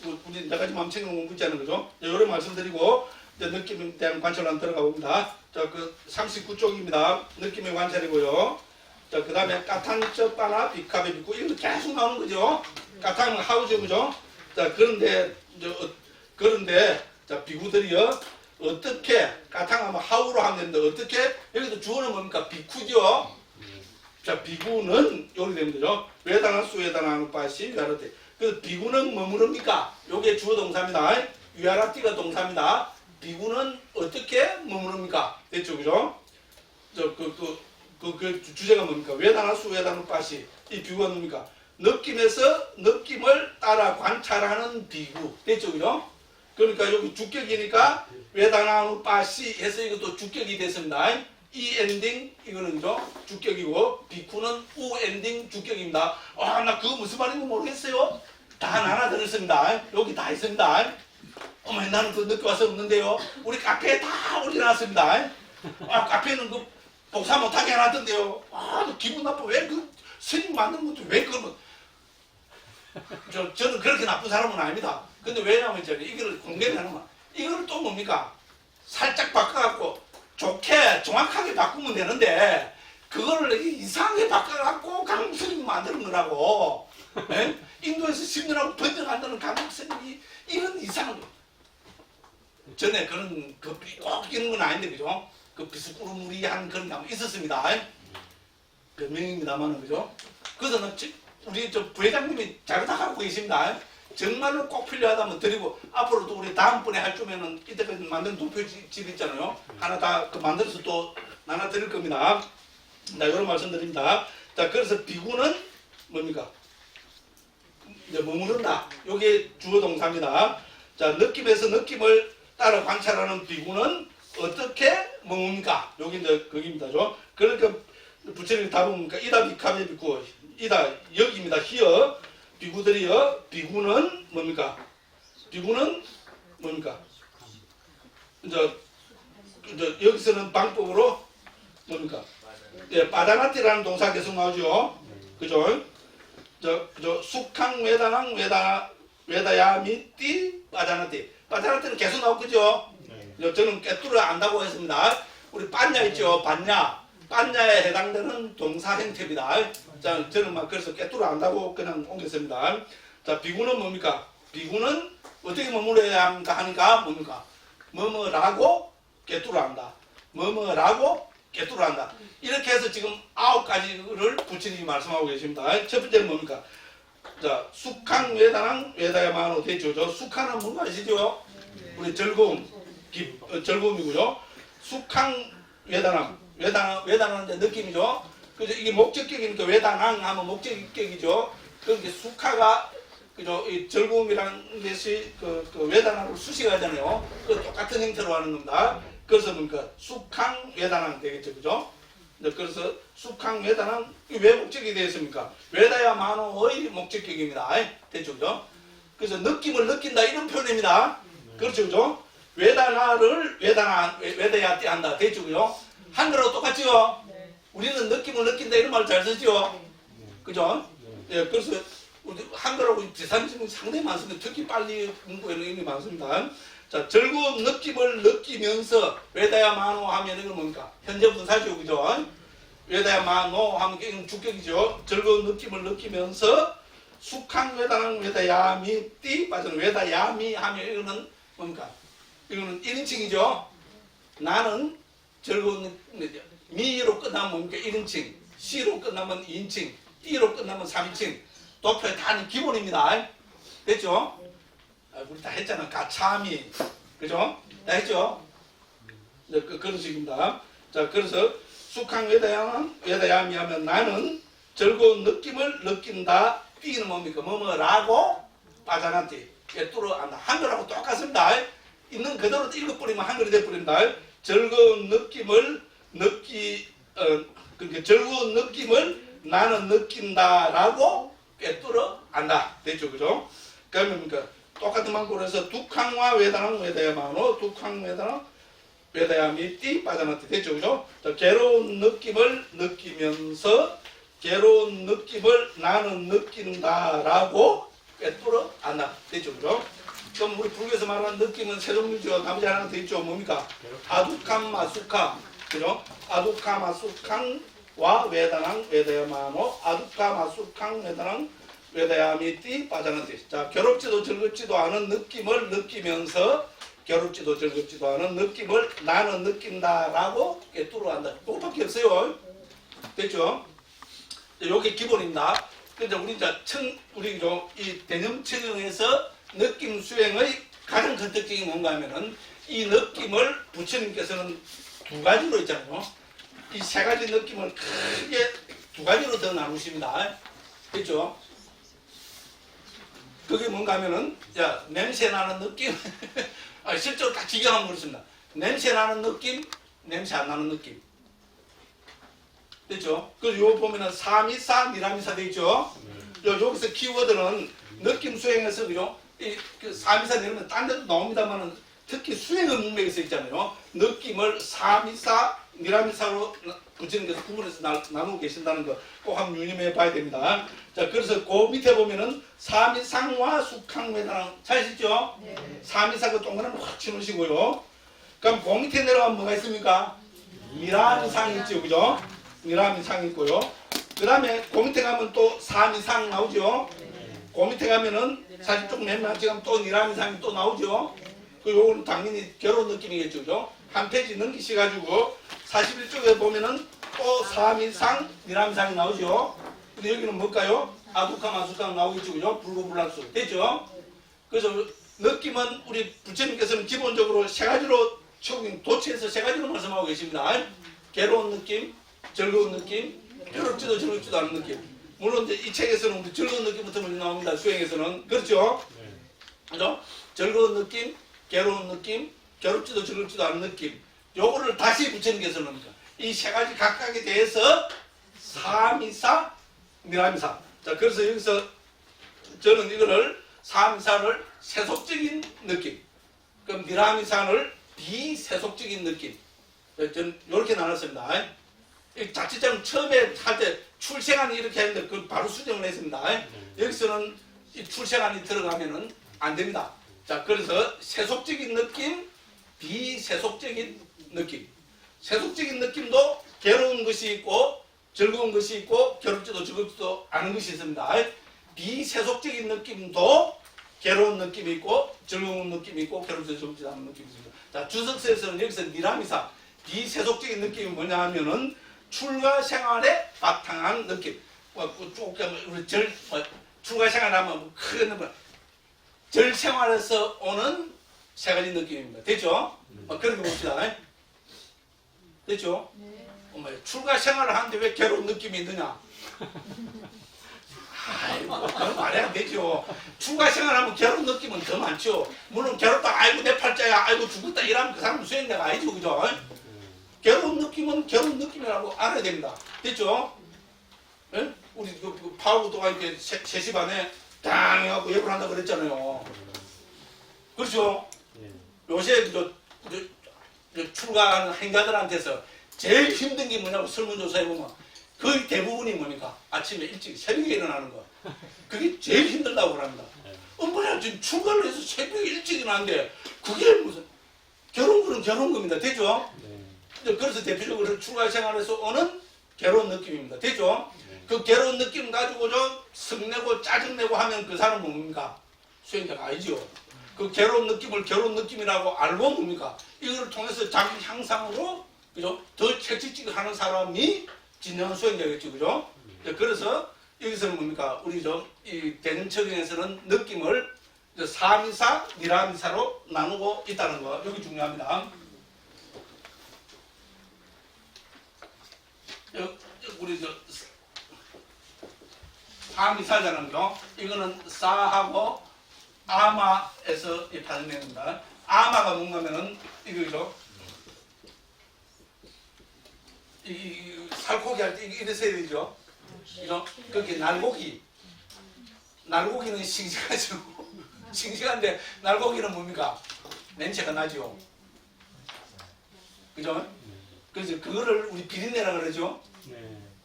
우리 네 가지 마음 챙기는 공부 있잖아요. 그죠? 이런 말씀드리고 느낌에 대한 관찰로 한번 들어가 봅니다. 그 39쪽입니다. 느낌의 관찰이고요. 그 다음에 까탄, 빠나, 비카베, 비쿠 이거 계속 나오는 거죠. 까탄은 하우죠. 그죠? 그런데 비구들이요. 어떻게 까탕하면 하우로 하면 되는데 어떻게 여기도 주어는 뭡니까? 비쿠죠. 자, 비구는 여기 되는 거죠. 외다나수 외다나누빠시 위아라띠. 그 비구는 뭐 물읍니까? 요게 주어 동사입니다. 위아라띠가 동사입니다. 비구는 어떻게 머무릅니까? 됐죠, 그죠? 그 주제가 뭡니까? 외다나수 외다누빠시. 이 비구가 뭡니까? 느낌에서 느낌을 따라 관찰하는 비구. 됐죠, 그죠? 그러니까 여기 주격이니까 외다나누 빠시 해서 이것도 주격이 됐습니다. 이 엔딩 이거는 그죠? 주격이고 비쿠는 우 엔딩 주격입니다. 나 그거 무슨 말인지 모르겠어요. 다 나눠드렸습니다. 여기 다 있습니다. 어머 나는 그 늦게 와서 없는데요. 우리 카페에 다 올려놨습니다. 카페는 그 복사 못하게 해놨던데요. 너 기분 나빠. 왜 그 스님 만든 것도 왜 그러면 저는 그렇게 나쁜 사람은 아닙니다. 근데 왜냐하면 이걸 공개를 하는 거야. 이걸 또 뭡니까? 살짝 바꿔갖고 좋게 정확하게 바꾸면 되는데 그거를 이상하게 바꿔갖고 강스님 만드는 거라고. 예? 인도에서 10년하고 번역한다는 감독 스님이 이런 이상한 전에 그런 꼭 이런 건 아닌데 그죠? 그 비스꾸르무리한 그런 게 있었습니다. 그 명입니다만은 그죠? 그래서 우리 저 부회장님이 잘 부탁하고 계십니다. 정말로 꼭 필요하다면 드리고 앞으로도 우리 다음번에 할 주면은 이때까지 만든 도표집 있잖아요. 하나 다 그 만들어서 또 나눠 드릴 겁니다. 자, 이런 말씀드립니다. 자, 그래서 비구는 뭡니까? 이제 머무른다. 요게 주어 동사입니다. 자, 느낌에서 느낌을 따라 관찰하는 비구는 어떻게 머뭅니까? 여기 이제 거기입니다. 그러니까 부처님이 답은 뭡니까? 이다 비카베 비구. 이다 여기입니다. 히어 비구들이여. 비구는 뭡니까? 비구는 뭡니까? 이제 여기서는 방법으로 뭡니까? 예, 빠다나티라는 동사 계속 나오죠. 그죠? 숙항 외다낭 외다야미띠 빠다나티. 빠다나티는 계속 나올 거죠. 저는 깨뚫어 안다고 했습니다. 우리 빤냐 있죠. 빤냐에 해당되는 동사 형태입니다. 자, 저는 막 그래서 깨뚫어 안다고 그냥 옮겼습니다. 자, 비구는 뭡니까? 비구는 어떻게 머물러야 합니까? 하니까 뭡니까? 뭐뭐라고 깨뚫어 안다. 뭐뭐라고 깨뚫어 한다. 이렇게 해서 지금 9가지를 부처님이 말씀하고 계십니다. 첫 번째는 뭡니까? 자, 숙항 외다낭 외다야마노 되죠. 숙항은 뭔가 아시죠? 우리 즐거움이고요. 숙항 외다낭 외다낭은 느낌이죠. 그죠? 이게 목적격이니까 외다낭 하면 목적격이죠. 그게 숙하가 그죠? 이 즐거움이라는 것이 그 외다낭을 수식하잖아요. 그 똑같은 형태로 하는 겁니다. 그래서 뭡니까? 숙항 외다낭 되겠죠. 그죠? 그래서 숙항 외다낭 왜 목적이 되었습니까? 외다야마노의 목적격입니다. 됐죠. 그죠? 그래서 느낌을 느낀다 이런 표현입니다. 그렇죠. 그죠? 외다나를 외다야띠 한다. 됐죠. 그죠? 한글하고 똑같죠? 우리는 느낌을 느낀다 이런 말 잘 쓰죠? 그죠? 예, 그래서 우리 한글하고 비슷한 질문이 상당히 많습니다. 특히 빨리 공부하는 의미 많습니다. 자, 즐거운 느낌을 느끼면서 외다야마노 하면 이건 뭡니까? 현재 분사죠. 그죠? 외다야마노 하면 이건 주격이죠. 즐거운 느낌을 느끼면서 숙항 외다낭 외다야미띠 빠진 외다야미 하면 이거는 뭡니까? 이거는 1인칭이죠. 나는 즐거운 미로 끝나면 뭡니까? 1인칭, C로 끝나면 2인칭, E로 끝나면 3인칭. 도표의 단위 기본입니다. 됐죠? 우리 다 했잖아. 가차미. 그죠? 다 했죠? 네, 그런 식입니다. 자, 그래서 숙항 외다야미 하면 나는 즐거운 느낌을 느낀다. B는 뭡니까? 뭐뭐라고 빠자나티. 뚫어 안다. 한글하고 똑같습니다. 있는 그대로 읽어버리면 한글이 돼버립니다. 즐거운 느낌을 즐거운 느낌을 나는 느낀다라고 꿰뚫어 안다. 됐죠? 그죠? 그러면 뭡니까? 똑같은 방법으로 해서 두캉와 외다낭 외다야마노 두캉 외다낭 외다야미띠 빠자나티. 됐죠? 그죠? 자, 괴로운 느낌을 느끼면서 괴로운 느낌을 나는 느낀다라고 꿰뚫어 안다. 됐죠? 그죠? 그럼 우리 불교에서 말하는 느낌은 세 종류죠. 나머지 하나 더 있죠. 뭡니까? 아두캄 마수캄. 그죠? 아두캄 마수캄과 외다낭 외다야마노 아두캄 마수캄 외다낭 외다야미띠 빠자나티. 자, 괴롭지도 즐겁지도 않은 느낌을 느끼면서 괴롭지도 즐겁지도 않은 느낌을 나는 느낀다라고 꿰뚫어 한다. 그거밖에 없어요. 됐죠? 요게 기본입니다. 근데 우리 이제 이 대념청에서 느낌 수행의 가장 큰 특징이 뭔가 하면은 이 느낌을 부처님께서는 두 가지로 있잖아요. 이 세 가지 느낌을 크게 두 가지로 더 나누십니다. 됐죠? 그게 뭔가 하면은, 자, 냄새 나는 느낌. 실제로 다 기경하면 그렇습니다. 냄새 나는 느낌, 냄새 안 나는 느낌. 됐죠? 그래서 요 보면은 사미사, 니라미사 되있죠? 여기서 키워드는 느낌 수행에서, 그죠? 그 사미사 내려면 딴 데도 나옵니다만은 특히 수행의 문맥에서 있잖아요. 느낌을 사미사, 니라미사로 부처님께서 구분해서 나누고 계신다는 거 꼭 한번 유념해 봐야 됩니다. 자, 그래서 그 밑에 보면은 사미상과 숙항매다랑 찾으시죠? 네. 사미사 그 동그라미 확 치놓으시고요. 그럼 그 밑에 내려가면 뭐가 있습니까? 미라미상이 있죠, 그죠? 미라미상이 있고요. 그 다음에 그 밑에 가면 또 사미상 나오죠? 네. 그 밑에 가면은 사실 조금 애매하지만 또 니라미상이 또 나오죠. 그 요거는 당연히 결혼 느낌이겠죠. 그죠? 한 페이지 넘기셔가지고 41쪽에 보면은 또 사미상, 니라미상이 나오죠. 근데 여기는 뭘까요? 아두캄, 아수캄 나오겠죠. 그죠? 불고불락수. 됐죠? 그래서 느낌은 우리 부처님께서는 기본적으로 세 가지로 도치에서 세 가지로 말씀하고 계십니다. 괴로운 느낌, 즐거운 느낌, 괴롭지도 즐겁지도 않은 느낌. 물론 이제 이 책에서는 우리 즐거운 느낌부터 먼저 나옵니다. 수행에서는. 그렇죠? 그죠? 즐거운 느낌, 괴로운 느낌, 괴롭지도 즐겁지도 않은 느낌. 요거를 다시 부처님께서는 이 세 가지 각각에 대해서 사미사, 니라미사. 자, 그래서 여기서 저는 이거를 사미사를 세속적인 느낌, 그럼 니라미사를 비세속적인 느낌. 저는 이렇게 나눴습니다. 자칫하면 처음에 할 때 출생안이 이렇게 했는데 그걸 바로 수정을 했습니다. 여기서는 이 출생안이 들어가면은 안 됩니다. 자, 그래서 세속적인 느낌, 비세속적인 느낌. 세속적인 느낌도 괴로운 것이 있고 즐거운 것이 있고 괴롭지도 즐겁지도 않은 것이 있습니다. 비세속적인 느낌도 괴로운 느낌이 있고 즐거운 느낌이 있고 괴롭지도 즐겁지도 않은 느낌이 있습니다. 자, 주석서에서는 여기서 니라미사 비세속적인 느낌이 뭐냐 하면은 출가 생활에 바탕한 느낌. 쭉 우리 출가 생활하면 크게 절 생활에서 오는 세 가지 느낌입니다. 됐죠? 그렇게 봅시다. 됐죠? 출가 생활을 하는데 왜 괴로운 느낌이 있느냐? 아이고, 그건 말이 안 되죠. 출가 생활하면 괴로운 느낌은 더 많죠. 물론 괴롭다, 아이고 내 팔자야, 아이고 죽었다 이러면 그 사람은 수행자가 아니죠, 그죠? 괴로운 느낌은 괴로운 느낌이라고 알아야 됩니다. 됐죠? 예? 우리 그 파워도가 이렇게 3시 반에 땅 해갖고 예불 한다고 그랬잖아요. 그렇죠? 요새 출가하는 행자들한테서 제일 힘든 게 뭐냐고 설문조사해보면 거의 대부분이 뭡니까? 아침에 일찍 새벽에 일어나는 거. 그게 제일 힘들다고 그럽니다. 뭐야, 지금 출가를 해서 새벽에 일찍 일어나는데 그게 무슨 결혼은 결혼 겁니다. 됐죠? 그래서 대표적으로 출가 생활에서 오는 괴로운 느낌입니다. 됐죠? 그 괴로운 느낌 가지고 좀 성내고 짜증내고 하면 그 사람은 뭡니까? 수행자가 아니죠. 그 괴로운 느낌을 괴로운 느낌이라고 알고 뭡니까? 이걸 통해서 자기 향상으로 그죠? 더 채찍질 하는 사람이 진정한 수행자겠죠. 그죠? 그래서 여기서는 뭡니까? 우리 이 대능처경에서는 느낌을 사미사, 니라미사로 나누고 있다는 거. 여기 중요합니다. 우리 사미사자는요. 이거는 사하고 아마에서 발현됩니다. 아마가 뭔가면은 이거죠. 이 살코기 할 때 이랬어야 되죠. 이런 그렇게 날고기는 싱싱하죠. 싱싱한데 날고기는 뭡니까? 냄새가 나죠. 그죠? 그래서 그거를 우리 비린내라 그러죠.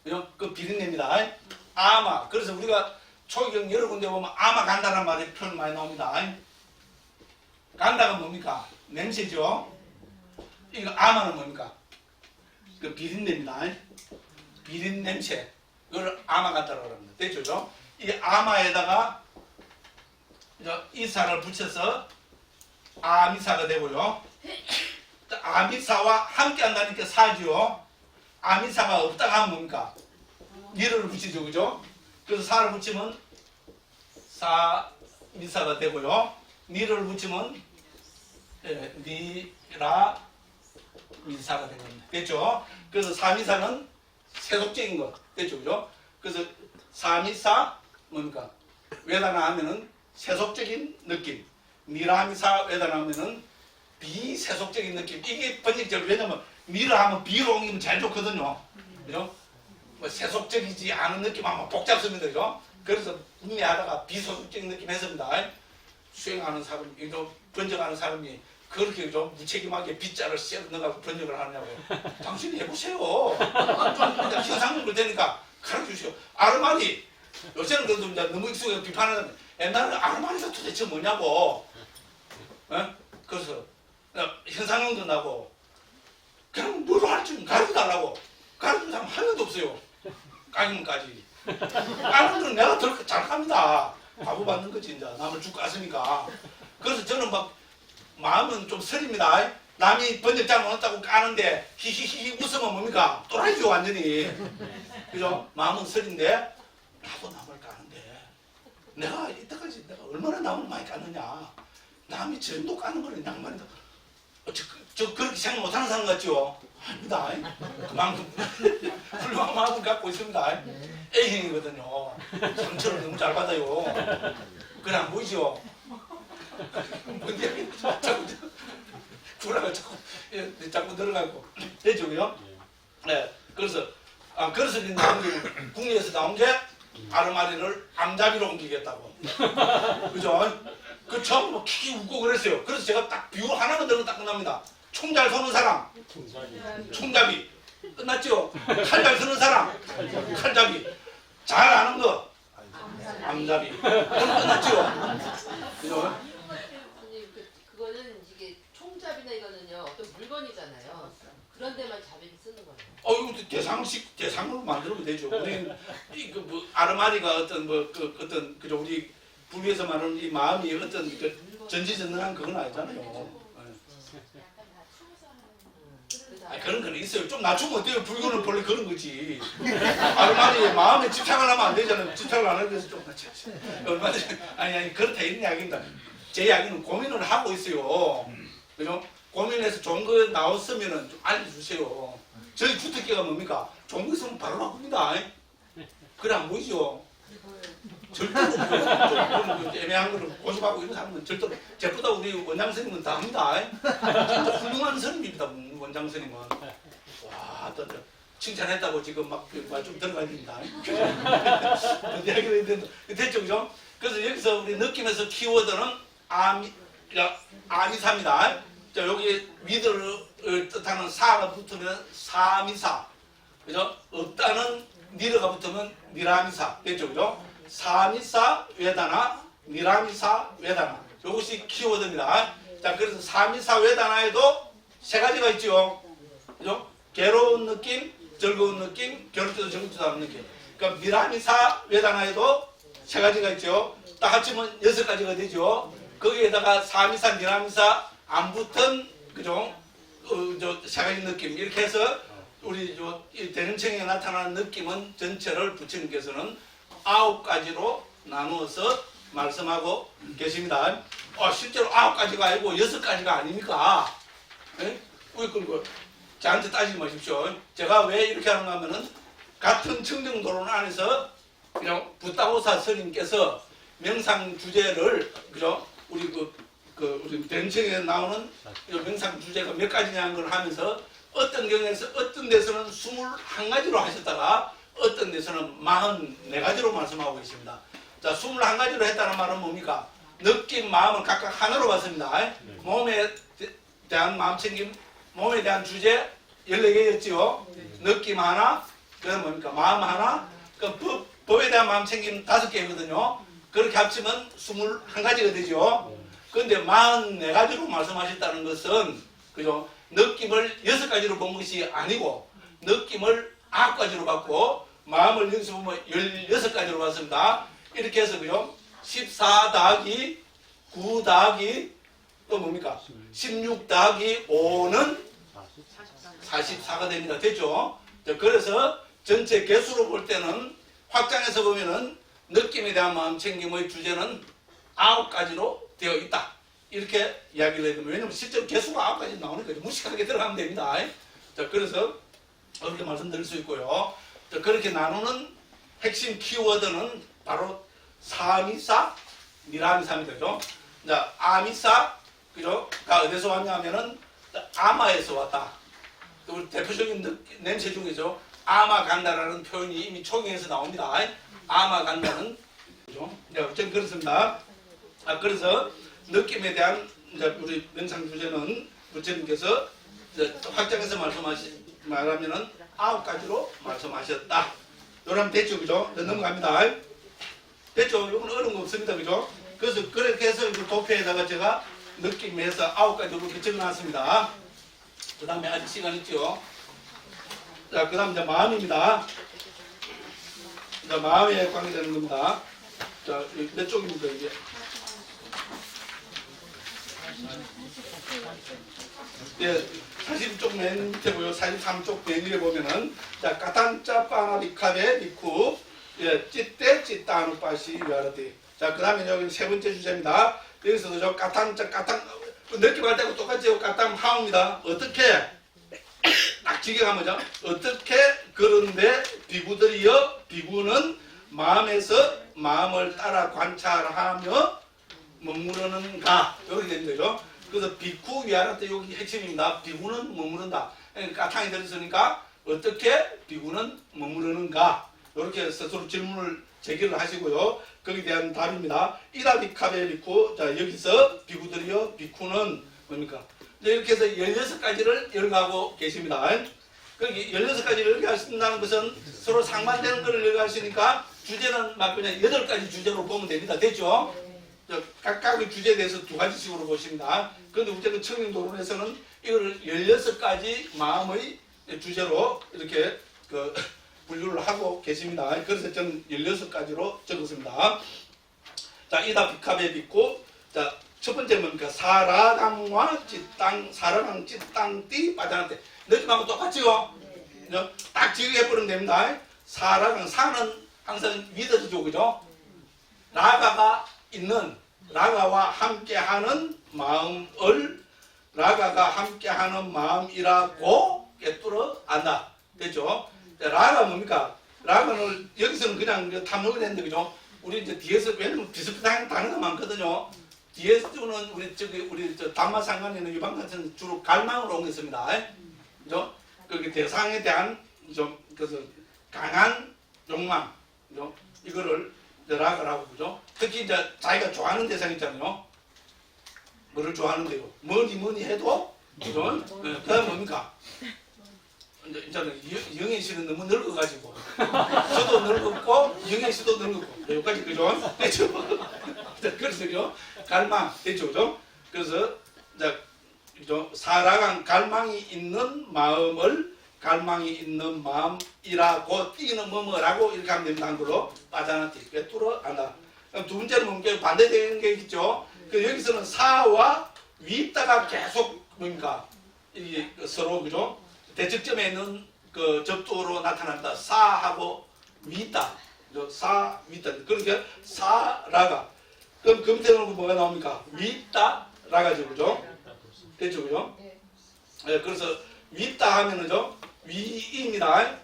그죠? 그 비린내입니다. 아마. 그래서 우리가 초경 여러 군데 보면 아마 간다는 말이 표현 많이 나옵니다. 간다가 뭡니까? 냄새죠. 이거 아마는 뭡니까? 그 비린내입니다. 비린 냄새. 그걸 아마 간다고 합니다. 됐죠? 이 아마에다가 이사를 붙여서 아미사가 되고요. 아미사와 함께 한다니까 사지요. 아미사가 없다가 하면 뭡니까? 니를 붙이죠. 그죠? 그래서 사를 붙이면 사미사가 되고요. 니를 붙이면 니라 미사가 된 겁니다. 됐죠? 그래서 사미사는 세속적인 것. 됐죠? 그죠? 그래서 사미사 뭡니까? 외다나 하면은 세속적인 느낌. 니라미사 외다나 하면은 비세속적인 느낌. 이게 번역절 왜냐면 미를 하면 비로 옮기면 잘 좋거든요. 그죠? 뭐 세속적이지 않은 느낌 하면 복잡습니다. 그죠? 그래서 분리하다가 비세속적인 느낌 했습니다. 수행하는 사람, 번역하는 사람이 그렇게 좀 무책임하게 빗자를 쎄어 넣어가지고 번역을 하냐고. 당신이 해보세요. 좀 현상적으로 되니까 가르쳐주세요. 아르마니. 요새는 그래도 이제 너무 익숙해서 비판하는 옛날에는 아르마니가 도대체 뭐냐고. 그래서 현상형도 나고 그냥 뭐로 할 줄 가르쳐달라고. 가르치는 사람 한 명도 없어요. 까기문까지. 까기문은 내가 더 잘합니다. 바보 받는 거지 이제 남을 죽고 왔으니까. 그래서 저는 막 마음은 좀 서립니다. 남이 번역장 넣었다고 까는데 히히히 웃으면 뭡니까? 또라이죠 완전히. 그죠? 마음은 서린데 나도 남을 까는데 내가 이때까지 내가 얼마나 남을 많이 깠느냐. 남이 저 정도 까는 거는 양말이다. 저 그렇게 생각 못하는 사람 같죠? 아닙니다. 그만큼 훌륭한 마음을 갖고 있습니다. A형이거든요. 상처를 너무 잘 받아요. 그래 안 보이죠? 뭔데? 자꾸 구라가 자꾸 늘어가고 되죠요? 네. 그래서 그래서 국내에서 나온 게 아르마리를 암잡이로 옮기겠다고. 그죠? 그 처음 뭐 키키 웃고 그랬어요. 그래서 제가 딱 비유 하나만 들으면 딱 끝납니다. 총 잘 쏘는 사람, 총잡이. 끝났죠? 칼 잘 쓰는 사람, 칼잡이. 잘 아는 거, 암잡이. 그럼 끝났죠? 그죠? 그거는 이게 총잡이나 이거는요 어떤 물건이잖아요. 그런 데만 잡이를 쓰는 거예요. 이거 대상으로 만들면 되죠. 우리는 뭐 아르마리가 어떤 어떤 그죠 우리 불교에서 말하는 이 마음이 어떤 전지전능한 그건 아니잖아요. 그런 건 있어요. 좀 낮추면 어때요? 불교는 원래 그런 거지. 아르마리에 마음에 집착을 하면 안 되잖아요. 집착을 안 하기 위해서 좀 낮추지. 얼마 전에 아니 그렇다 이런 이야기입니다. 제 이야기는 고민을 하고 있어요. 그죠? 고민해서 좋은 거 나왔으면은 좀 알려주세요. 저희 주특기가 뭡니까? 좋은 거 있으면 바로 바꿉니다. 그래 안 보이죠? 절대로 좀 애매한 거를 고집하고 이런 사람은 절대로 제보다 우리 원장 선생님은 다 합니다. 진짜 훌륭한 선생님입니다. 원장 선생님은. 와, 또 칭찬했다고 지금 막 말 좀 들어가야 됩니다. 됐죠, 그죠? 그래서 여기서 우리 느낌에서 키워드는 아미사입니다. 자, 여기 미들을 뜻하는 사가 붙으면 사미사. 그죠? 없다는 니르가 붙으면 니라미사. 됐죠, 그죠? 사미사 웨다나, 니라미사 웨다나. 이것이 키워드입니다. 자, 그래서 사미사 웨다나에도 세 가지가 있죠. 그죠? 괴로운 느낌, 즐거운 느낌, 괴롭지도 즐겁지도 않은 느낌. 그러니까 니라미사 웨다나에도 세 가지가 있죠. 딱 합치면 6가지가 되죠. 거기에다가 사미사, 니라미사 안 붙은 그죠? 세 가지 느낌 이렇게 해서 우리 대능청에 나타나는 느낌은 전체를 부처님께서는 9가지로 나누어서 말씀하고 계십니다. 실제로 9가지가 아니고 6가지가 아닙니까? 예? 그리고 저한테 따지지 마십시오. 제가 왜 이렇게 하는가 하면은 같은 청정도론 안에서 그냥 붓다보사 스님께서 명상 주제를 그죠? 우리 우리 대능청에 나오는 명상 주제가 몇 가지냐는 걸 하면서 어떤 경우에서 어떤 데서는 21가지로 하셨다가 어떤 데서는 44가지로 말씀하고 계십니다. 자, 21가지로 했다는 말은 뭡니까? 느낌, 마음을 각각 하나로 봤습니다. 몸에 대한 마음챙김, 몸에 대한 주제 14개였지요. 느낌 하나, 그건 뭡니까? 마음 하나, 그 법에 대한 마음챙김 5개거든요. 그렇게 합치면 21가지가 되죠. 그런데 44가지로 말씀하셨다는 것은 그죠? 느낌을 6가지로 본 것이 아니고 느낌을 9가지로 봤고 마음을 여기서 보면 16가지로 봤습니다. 이렇게 해서 그죠? 14 더하기 9 더하기 또 뭡니까? 16 더하기 5는 44가 됩니다. 됐죠? 그래서 전체 개수로 볼 때는 확장해서 보면은 느낌에 대한 마음챙김의 주제는 9가지로 되어 있다. 이렇게 이야기를 해야 됩니다. 왜냐하면 실제로 개수가 9가지 나오니까 무식하게 들어가면 됩니다. 자, 그래서 그렇게 말씀드릴 수 있고요. 자, 그렇게 나누는 핵심 키워드는 바로 사미사, 니라미사입니다. 그죠? 자, 아미사, 그죠? 가 어디서 왔냐면은 아마에서 왔다. 우리 대표적인 냄새 중에죠. 아마간다라는 표현이 이미 초경에서 나옵니다. 아마간다는 그죠? 네, 어쨌든 그렇습니다. 그래서 느낌에 대한 이제 우리 명상 주제는 부처님께서 확장해서 말하면은 9가지로 말씀하셨다. 요러면 됐죠, 그죠? 넘어갑니다. 됐죠? 이건 어려운 거 없습니다, 그죠? 그래서 그렇게 해서 도표에다가 제가 느낌에서 9가지로 이렇게 적어놨습니다. 그 다음에 아직 시간 있죠? 자, 그 다음 이제 마음입니다. 이제 마음에 관계되는 겁니다. 자, 몇 쪽입니까 이게? 예, 42쪽 맨 밑에고요. 43쪽 맨 위에 보면은 자, 까탄짜 빠나비카베 비쿠 예, 찌떼 찌따누빠시 위아르티. 자, 그 다음에 여기 세 번째 주제입니다. 여기서도 저 까탄짜 까탄 느낌 할 때하고 똑같이 까탄 하옵니다. 어떻게 딱 직역하면요. 어떻게 그런데 비구들이여 비구는 마음에서 마음을 따라 관찰하며 머무르는가 이렇게 되는 거죠. 그래서 비쿠 위아라 때 여기 핵심입니다. 비구는 머무른다. 까탕이 들었으니까 어떻게 비구는 머무르는가 이렇게 스스로 질문을 제기를 하시고요. 거기에 대한 답입니다. 이다비카베 비쿠. 자, 여기서 비구들이요 비쿠는 뭡니까? 이렇게 해서 16가지를 열거하고 계십니다. 거기 16가지를 열거하신다는 것은 서로 상반되는 것을 열거하시니까 주제는 막 그냥 8가지 주제로 보면 됩니다. 됐죠? 각각의 주제에 대해서 2가지씩으로 보십니다. 그런데 우리가 청림도론에서는 이걸 16가지 마음의 주제로 이렇게 분류를 하고 계십니다. 그래서 저는 16가지로 적었습니다. 자, 이다 비카베 비고, 자, 첫 번째는 뭡니까? 사라강과 찌땅, 사라강 찌땅 띠 빠자한테 느낌하고 똑같지요? 네. 딱 지우개해버리면 됩니다. 사라강, 사는 항상 믿어지죠, 그죠? 라가가 있는, 라가와 함께하는 마음을 라가가 함께하는 마음이라고 깨뚫어 안다. 됐죠? 라가 뭡니까? 라가는 여기서는 그냥 탐욕이 되는데, 그죠? 우리 이제 뒤에서, 왜냐면 비슷비슷한 단어가 많거든요. 뒤에서는 우리 담마상관에는 유방 같은 주로 갈망으로 옮겼습니다. 그죠? 그 대상에 대한 좀, 그래서 강한 욕망, 그죠? 이거를 라가라고 그죠? 특히 이제 자기가 좋아하는 대상 있잖아요. 뭐를 좋아하는데요? 뭐니 해도, 그죠? 그 다음 뭡니까? 이제는 영애 씨는 너무 늙어가지고 저도 늙었고 영애 씨도 늙었고 여기까지 그죠? 됐죠? 그래서요 갈망 됐죠, 그죠? 그래서 이제 그죠? 사랑한 갈망이 있는 마음을 갈망이 있는 마음이라고 띠는 뭐뭐라고 이렇게 하면 됩니다. 한글로 빠져나티 꿰뚫어 안다. 두 번째는 뭡니까? 반대되는 게 있죠. 그 여기서는 사와 위다가 계속 뭡니까? 이게 서로 그죠? 대척점에 있는 그 접두로 나타난다. 사하고 위다. 사, 위다. 그러니까 사라가. 그럼 그 밑에 뭐가 나옵니까? 위다, 라가죠. 그죠? 됐죠. 그죠? 네, 그래서 위다 하면은죠. 위입니다.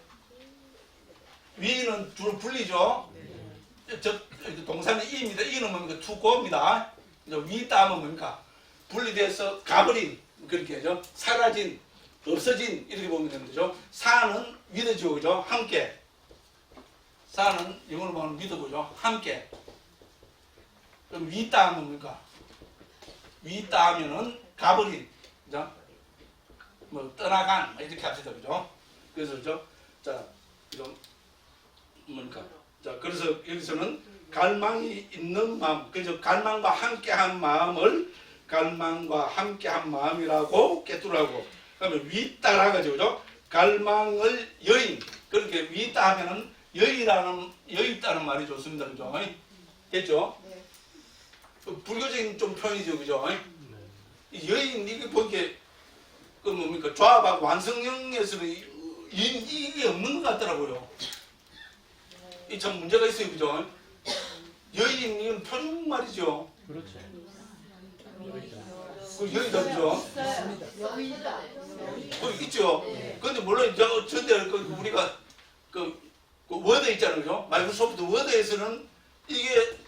위는 주로 분리죠. 동사는 이입니다. 이는 뭡니까? 투고입니다. 위다 하면 뭡니까? 분리돼서 가버린. 그렇게 하죠. 사라진. 없어진 이렇게 보면 되는 거죠. 사는 위드죠, 그죠? 함께. 사는 영어로 보면 위드고죠. 함께. 그럼 위다 하면 뭡니까? 위다 하면은 가버린, 그죠? 뭐 떠나간 이렇게 합시다, 그죠? 그래서 그죠? 자, 그죠? 뭡니까? 자, 그래서 여기서는 갈망이 있는 마음, 그죠? 갈망과 함께한 마음을 갈망과 함께한 마음이라고 깨뚫으라고. 그러면 위따라가죠, 그죠? 갈망을 여인. 그렇게 위따 하면은 여있다는 말이 좋습니다, 그죠? 됐죠? 네. 불교적인 좀 표현이죠, 그죠? 네. 여인, 이게 보기에, 그 뭡니까? 조합하고 완성형에서는 이게 없는 것 같더라고요. 이 참 문제가 있어요, 그죠? 여인, 이건 표준 말이죠. 그렇죠. 그 여기다, 그죠? 있죠. 그런데 물론 전대 우리가 그 워드 있잖아요, 그죠? 마이크로소프트 워드에서는 이게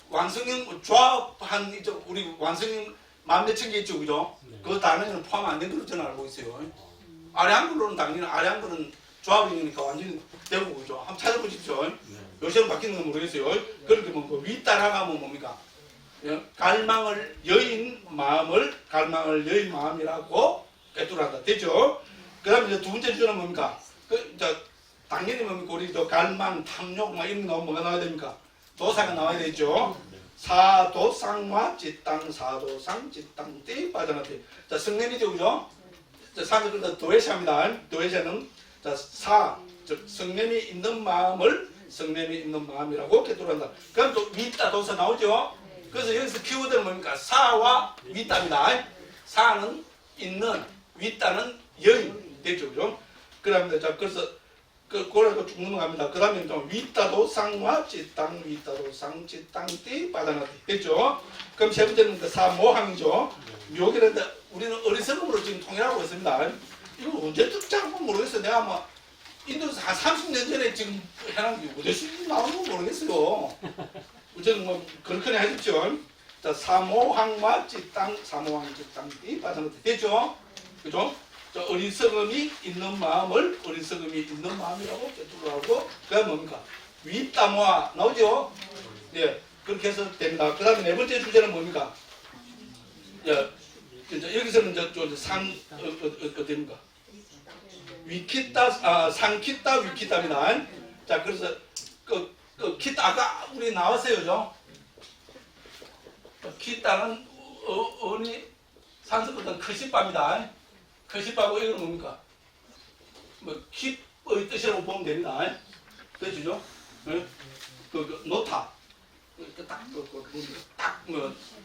완성형 조합한 우리 완성형 만몇천 개 있죠, 그죠? 그 단어에는 포함 안 된 걸로 저는 알고 있어요. 아래 한글로는 당연히 아래 한글은 조합이니까 완전히 되고 그죠? 한번 찾아보십시오. 요새는 바뀌는 건 모르겠어요. 그렇게 뭐 윗따라가면 뭡니까? 갈망을 여인 마음을 갈망을 여인 마음이라고 깨뚫어한다. 됐죠? 그 다음에 이제 두 번째 주제는 뭡니까? 당연히 뭡니까? 우리 갈망, 탐욕, 막 이런 거 나오면 뭐가 나와야 됩니까? 도사가 나와야 되죠? 사도상과 찌땅, 사도상, 찌땅, 띠, 빠져나띠. 자, 성냄이죠, 그죠? 자, 사도를 도회샤입니다. 도회샤는 자, 즉, 성냄이 있는 마음을 성냄이 있는 마음이라고 깨달은다. 그럼 또 위따 도서 나오죠? 그래서 여기서 키워드는 뭡니까? 사와 위따입니다. 사는 있는, 위따는 여인. 됐죠? 그죠? 그럽니다. 자, 그래서 그거라고 쭉 넘어갑니다. 그 다음에 좀 위따도 상과 찌땅, 위따도 상, 찌땅띠, 바다나띠. 됐죠? 그럼 세 번째는 그 사모항이죠. 묘기는 우리는 어리석음으로 지금 통일하고 있습니다. 이거 언제 듣자고 모르겠어요. 내가 아마 인도에서 한 30년 전에 지금 해놓은 게 어디서 나오는 건 모르겠어요. 저는 뭐 그렇게 하십시오. 자, 사모항마 찌땅, 사모항 찌땅띠, 바다나띠. 됐죠? 그죠? 어리석음이 있는 마음을 어리석음이 있는 마음이라고 깨달으라고 그게 뭡니까? 위따모아 나오죠? 예, 그렇게 해서 됩니다. 그 다음에 네 번째 주제는 뭡니까? 예, 여기서는 어디입니까? 위키따, 상키따, 위키따입니다. 자, 그래서 키따 아까 우리 나왔어요, 그죠? 키따는 어니 산소보다 크시바입니다. 크시바고 이거는 뭡니까? 뭐 킵의 뜻이라고 보면 됩니다. 그렇죠? 네? 놓다. 딱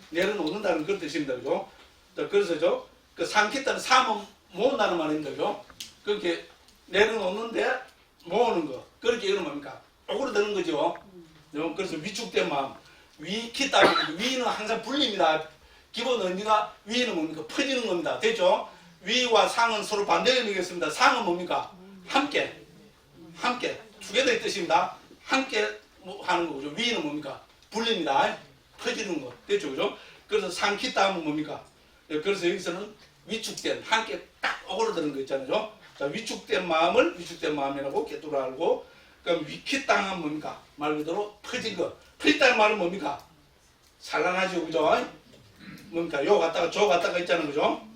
내려놓는다는 그런 뜻입니다, 그죠? 자, 그래서죠, 그 상키따는 삼은 모은다는 말입니다, 그죠? 그렇게 내려놓는데 모으는 거. 그렇게 이거는 뭡니까? 오그라드는 거죠. 그래서 위축된 마음. 위키따, 위는 항상 분리입니다. 기본 의미가 위는 뭡니까? 퍼지는 겁니다. 됐죠? 위와 상은 서로 반대 의미겠습니다. 상은 뭡니까? 함께. 두개의 뜻입니다. 함께 하는 거죠. 위는 뭡니까? 분리입니다. 퍼지는 거. 됐죠? 그죠? 그래서 상키따 하면 뭡니까? 그래서 여기서는 위축된, 함께 딱 오그라드는 거 있잖아요. 자, 위축된 마음을 위축된 마음이라고 깨달고, 그럼 위키땅 하면 뭡니까? 말 그대로 퍼진 거. 퍼졌다는 말은 뭡니까? 산란하죠. 그죠? 뭡니까? 요 갔다가 저 갔다가 있잖아요. 그죠?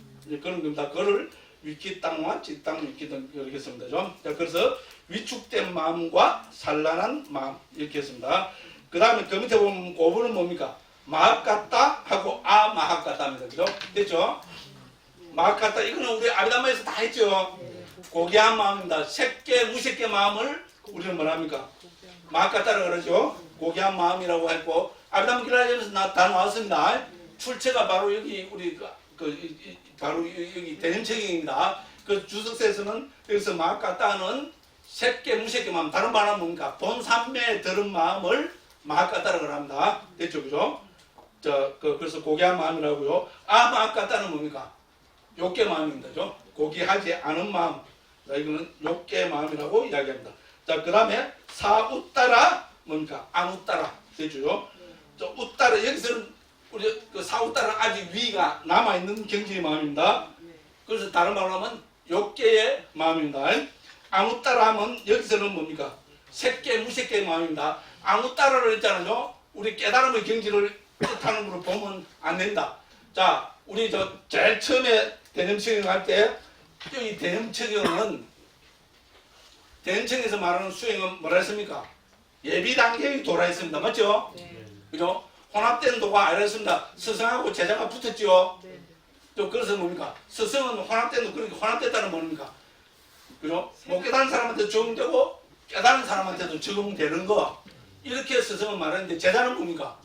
그런 겁니다. 그거를 위키땅과 찌땅, 위키땅 이렇게 했습니다. 자, 그래서 위축된 마음과 산란한 마음 이렇게 했습니다. 그 다음에 그 밑에 보면 5번은 뭡니까? 마학 같다 하고 마학 같다입니다. 그죠? 됐죠? 마학 같다 이거는 우리 아비담마에서 다 했죠. 고귀한 마음입니다. 색계, 무색계 마음을 우리는 뭐라 합니까? 마학 같다라고 그러죠. 고귀한 마음이라고 했고 아비담마 길라에서 다 나왔습니다. 출처가 바로 여기 우리 바로 여기 대념책입니다. 그 주석서에서는 여기서 마학 같다는 색계, 무색계 마음, 다른 말은 뭡니까? 본산매에 들은 마음을 마학 같다라고 합니다. 됐죠, 그죠? 자, 그래서 고귀한 마음이라고요. 마학 같다는 뭡니까? 욕계 마음입니다, 그죠? 고귀하지 않은 마음. 자, 이거는 욕계 마음이라고 이야기합니다. 자, 그 다음에 사웃따라 뭡니까? 안웃따라. 됐죠? 자, 웃따라 여기서는 우리 사웃따라 아직 위가 남아있는 경지의 마음입니다. 그래서 다른 말로 하면 욕계의 마음입니다. 안웃따라 하면 여기서는 뭡니까? 색계, 무색계의 마음입니다. 안웃따라를 했잖아요. 우리 깨달음의 경지를 뜻하는 걸로 보면 안 된다. 자, 우리 제일 처음에 대념책을 할 때 여기 대념책에는 대념책에서 말하는 수행은 뭐라 했습니까? 예비 단계에 도달했습니다. 맞죠? 네. 그죠? 혼합된 도가 아니었습니다. 스승하고 제자가 붙었죠. 네. 또 그래서 뭡니까? 스승은 혼합된 도 그렇게 혼합됐다는 뭡니까? 그죠? 못 깨달은 사람한테 적용되고 깨달은 사람한테도 적용되는 거. 이렇게 스승은 말하는데 제자는 뭡니까?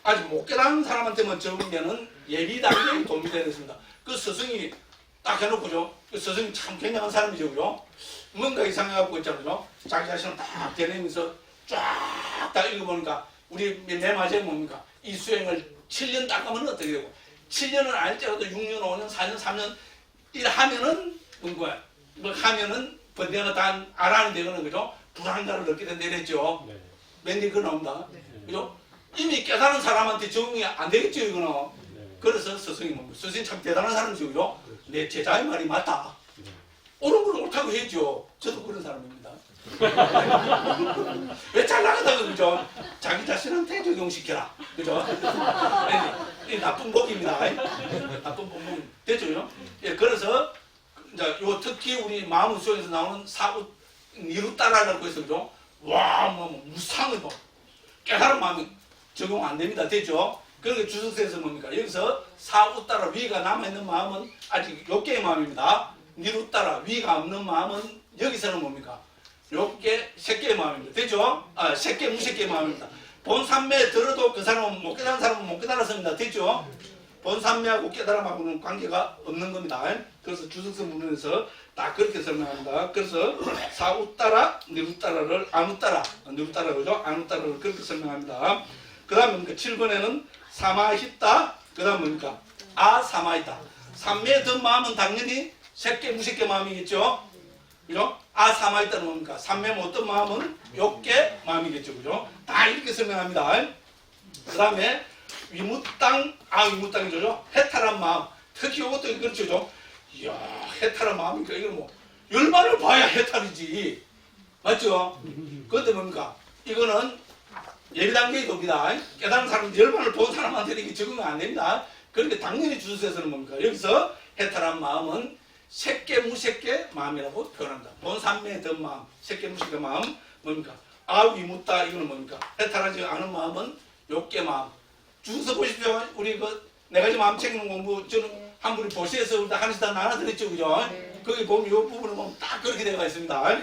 아직 못 깨달은 사람한테만 적용되는 예비 단계에 도움이 되겠습니다. 그 스승이 딱 해놓고죠. 그 스승이 참 굉장한 사람이죠, 그죠? 뭔가 이상해갖고 있잖아요. 자기 자신을 딱 되내면서 쫙 다 읽어보니까 우리 맨 마지막에 뭡니까? 이 수행을 7년 딱 하면 어떻게 되고 7년을 아닐지라도 6년, 5년, 4년, 3년 일 하면은 뭔가 뭐 하면은 번데가 다 알아는 되거는 그죠? 불안감을 느끼게 된다 이랬죠. 맨 뒤에 그거 나온다. 그죠? 이미 깨달은 사람한테 적응이 안 되겠죠, 이거는. 그래서 스승이 뭡니까? 스승이 참 대단한 사람이죠, 그죠? 내 제자의 말이 맞다. 옳은 걸 옳다고 했죠. 저도 그런 사람입니다. 왜 잘 나가다가 그죠? 자기 자신한테 적용시켜라. 그죠? 이 나쁜 복입니다. 나쁜 복 됐죠? 그죠? 예, 그래서 이제 요 특히 우리 마음 수행에서 나오는 사고 니루 따라라고 해서 그죠? 와, 뭐 무상의 뭐 깨달은 마음이 적용 안 됩니다. 됐죠? 그러니까 주석서에서 뭡니까? 여기서 사우 따라 위가 남아있는 마음은 아직 욕계의 마음입니다. 니루 따라 위가 없는 마음은 여기서는 뭡니까? 욕계 색계의 마음입니다. 되죠? 색계 무색계의 마음입니다. 본삼매 들어도 그 사람은 못 깨달은 사람은 못 깨달았습니다. 됐죠? 본삼매하고 깨달음하고는 관계가 없는 겁니다. 그래서 주석서 문헌에서 딱 그렇게 설명합니다. 그래서 사우따라, 니우따라를 안우따라, 니우따라 그죠? 안우따라를 그렇게 설명합니다. 그 다음에 뭡니까? 7번에는 사마히따, 그 다음에 뭡니까? 아사마히따. 삼매에 든 마음은 당연히 색계 무색계 마음이겠죠? 그죠? 아사마히따는 뭡니까? 삼매 못 든 마음은 욕계 마음이겠죠? 그죠? 다 이렇게 설명합니다. 그 다음에 위무땅, 위무땅이죠. 해탈한 마음. 특히 이것도 그렇죠. 이야, 해탈한 마음이니까 이건 뭐 열반을 봐야 해탈이지. 맞죠? 그런데 뭡니까? 이거는 예비 단계의 도입니다. 깨달은 사람, 열반을 본 사람한테는 이게 적응이 안 됩니다. 그런데 당연히 주석에서는 뭡니까? 여기서 해탈한 마음은 색계 무색계 마음이라고 표현합니다. 본삼매에 든 마음, 색계 무색계 마음 뭡니까? 위무따 이거는 뭡니까? 해탈하지 않은 마음은 욕계 마음. 주석서 보십시오. 우리 그 네 가지 마음 챙기는 공부 저는 한 분이 보시에서 하나씩 다 나눠드렸죠, 그죠? 거기 보면 이 부분을 보면 딱 그렇게 되어 있습니다.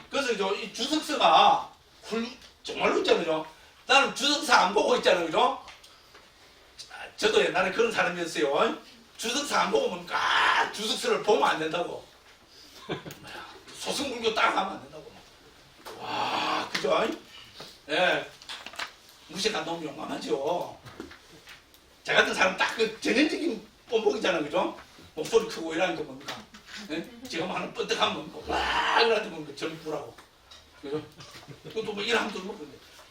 그래서 이 주석서가 정말로 있잖아요. 나는 주석서 안 보고 있잖아요, 그죠? 저도 옛날에 그런 사람이었어요. 주석서 안 보고 보면 주석서를 보면 안 된다고. 소승불교 딱 하면 안 된다고. 와, 그죠? 예. 무식한 놈이 용감하죠. 저 같은 사람 딱 그 전형적인 뽐복이잖아요, 그죠? 목소리 크고 이러는 거 뭡니까? 예? 지금 하는 뻔뜩한 뭡니까? 와, 이러는 뭡니까? 전부라고. 그죠? 그것도 뭐 이러면 또 뭐,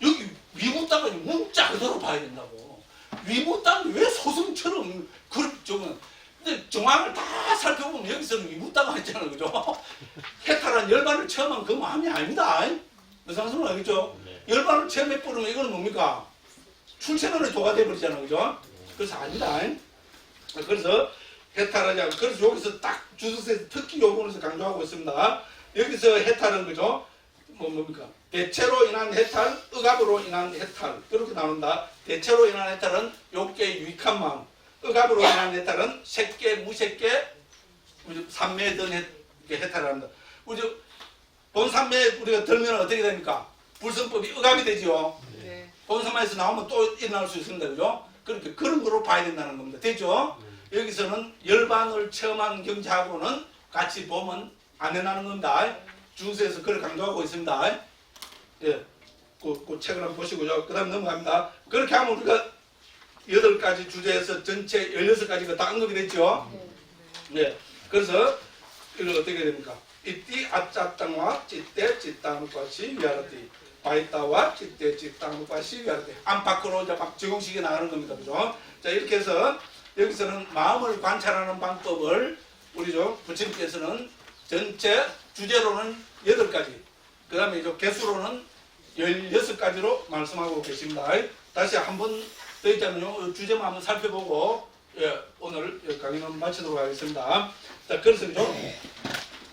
여기 위무땅은 문자 그대로 봐야 된다고. 위무땅이 왜 소승처럼 그렇죠? 근데 정황을 다 살펴보면 여기서는 위무땅가 있잖아요, 그죠? 해탈한 열반을 체험한 그 마음이 아닙니다. 무슨 말씀 알겠죠? 열반을 체험해버리면 이거는 뭡니까? 출생원의 도가 돼버리잖아요, 그죠? 그래서 아니다. 그래서 해탈하지 않고, 그래서 여기서 딱 주석서에서 특히 요 부분에서 강조하고 있습니다. 여기서 해탈은 그죠? 뭡니까? 대체로 인한 해탈, 억압으로 인한 해탈. 그렇게 나온다. 대체로 인한 해탈은 욕계 유익한 마음. 억압으로 인한 해탈은 색계, 무색계, 삼매에 든 해탈을 한다. 본삼매에 우리가 들면 어떻게 됩니까? 불성법이 억압이 되죠. 본삼매에서 나오면 또 일어날 수 있습니다. 그죠? 그렇게 그런 거로 봐야 된다는 겁니다. 되죠? 여기서는 열반을 체험한 경지하고는 같이 보면 안 된다는 겁니다. 주석서에서 그걸 강조하고 있습니다. 예, 그 책을 한번 보시고요. 그 다음 넘어갑니다. 그렇게 하면 우리가 8가지 주제에서 전체 16가지가 다 언급이 됐죠. 네. 그래서 이걸 어떻게 됩니까? 이띠 아짜땅와 찌떼 찌땅과시 위아라띠 바이따와 찌떼 찌땅과시 위아라띠 안팎으로 이제 막 적용식이 나가는 겁니다. 그죠? 자, 이렇게 해서 여기서는 마음을 관찰하는 방법을 우리 부처님께서는 전체 주제로는 8가지, 그 다음에 이제 개수로는 16가지로 말씀하고 계십니다. 다시 한번 더 있잖아요. 주제만 한번 살펴보고 오늘 강의는 마치도록 하겠습니다. 자, 그래서 그죠?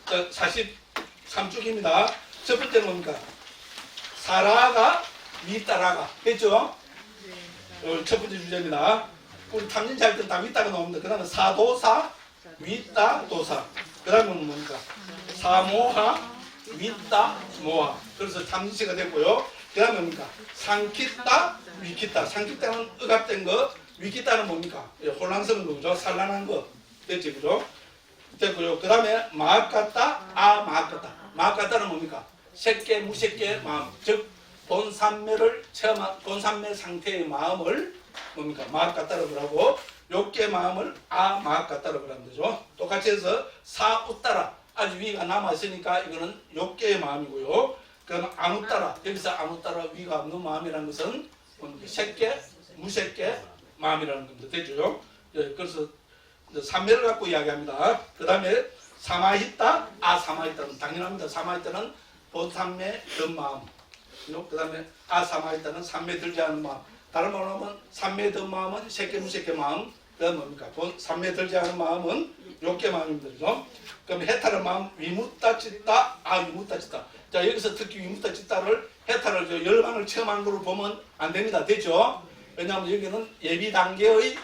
자, 43쪽입니다. 첫 번째는 뭡니까? 사라가 위따라가 됐죠? 첫 번째 주제입니다. 우리 탐진치 할 때 다 위따가 나옵니다. 그 다음에 사도사, 위따, 도사. 그 다음에 뭡니까? 사모하, 위따, 모하. 그래서 탐진치가 됐고요. 그 다음에 뭡니까? 상키따, 위키따. 상키따는 억압된 거, 위키따는 뭡니까? 혼란스러운 거죠. 산란한 거. 됐지, 그죠? 됐고요. 그 다음에 마악같다, 마악같다. 마악같다는 뭡니까? 색계, 무색계 마음. 즉, 본삼매를 체험한, 본삼매 상태의 마음을 뭡니까? 마악같다라고 하고, 욕계 마음을 마악같다라고 하는 거죠. 똑같이 해서 사우따라. 아주 위가 남아있으니까 이거는 욕계의 마음이고요. 그 다음에 아무따라. 여기서 아무따라 위가 없는 마음이라는 것은 색계, 무색계 마음이라는 겁니다. 됐죠? 예, 그래서 삼매를 갖고 이야기합니다. 그 다음에 사마히따, 사마히따는 당연합니다. 사마히따는 본삼매 든 마음. 그 다음에 사마히따는 삼매 들지 않은 마음. 다른 말로 하면 삼매 든 마음은 색계, 무색계 마음. 그 다음에 뭡니까? 삼매 들지 않은 마음은 욕계 마음입니다. 그죠? 그럼 해탈한 마음, 위무따 찌따, 위무따 찌따. 자, 여기서 특히 위무따 찌따를 해탈을 열반을 체험한 걸로 보면 안 됩니다. 됐죠? 왜냐하면 여기는 예비 단계의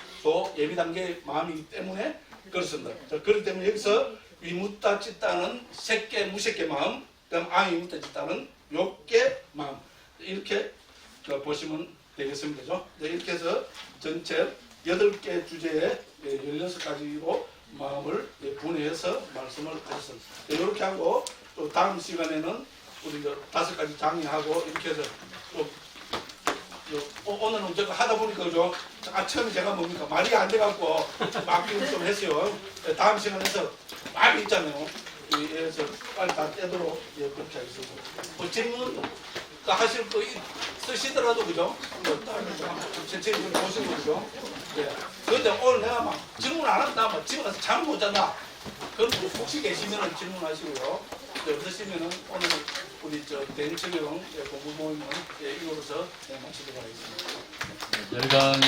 예비 단계의 마음이기 때문에 그렇습니다. 자, 그렇기 때문에 여기서 위무따 찌따는 색계, 무색계 마음, 그 그다음 암이 묻어있다는 욕계 마음 이렇게 보시면 되겠습니다. 그죠? 네, 이렇게 해서 전체 8개 주제에 16가지로 마음을 분해해서 말씀을 하셨습니다. 이렇게 하고 또 다음 시간에는 우리 5가지 장의하고 이렇게 해서 또 오늘은 저거 하다 보니까 그죠? 처음에 제가 뭡니까? 말이 안 돼갖고 막 좀 했어요. 다음 시간에서 말이 있잖아요. 그래서 빨리 다 떼도록 그렇게 하겠습니다. 뭐 질문 하실 거 쓰시더라도 그죠? 천천히 좀 보시고 그죠? 예. 근데 오늘 내가 막 질문 안 한다, 막 집에 가서 잠 못 잔다. 그럼 혹시 계시면 질문하시고요. 없으시면은 오늘 우리 대인체경 공부 모임은 이거로서 마치도록 하겠습니다. 열강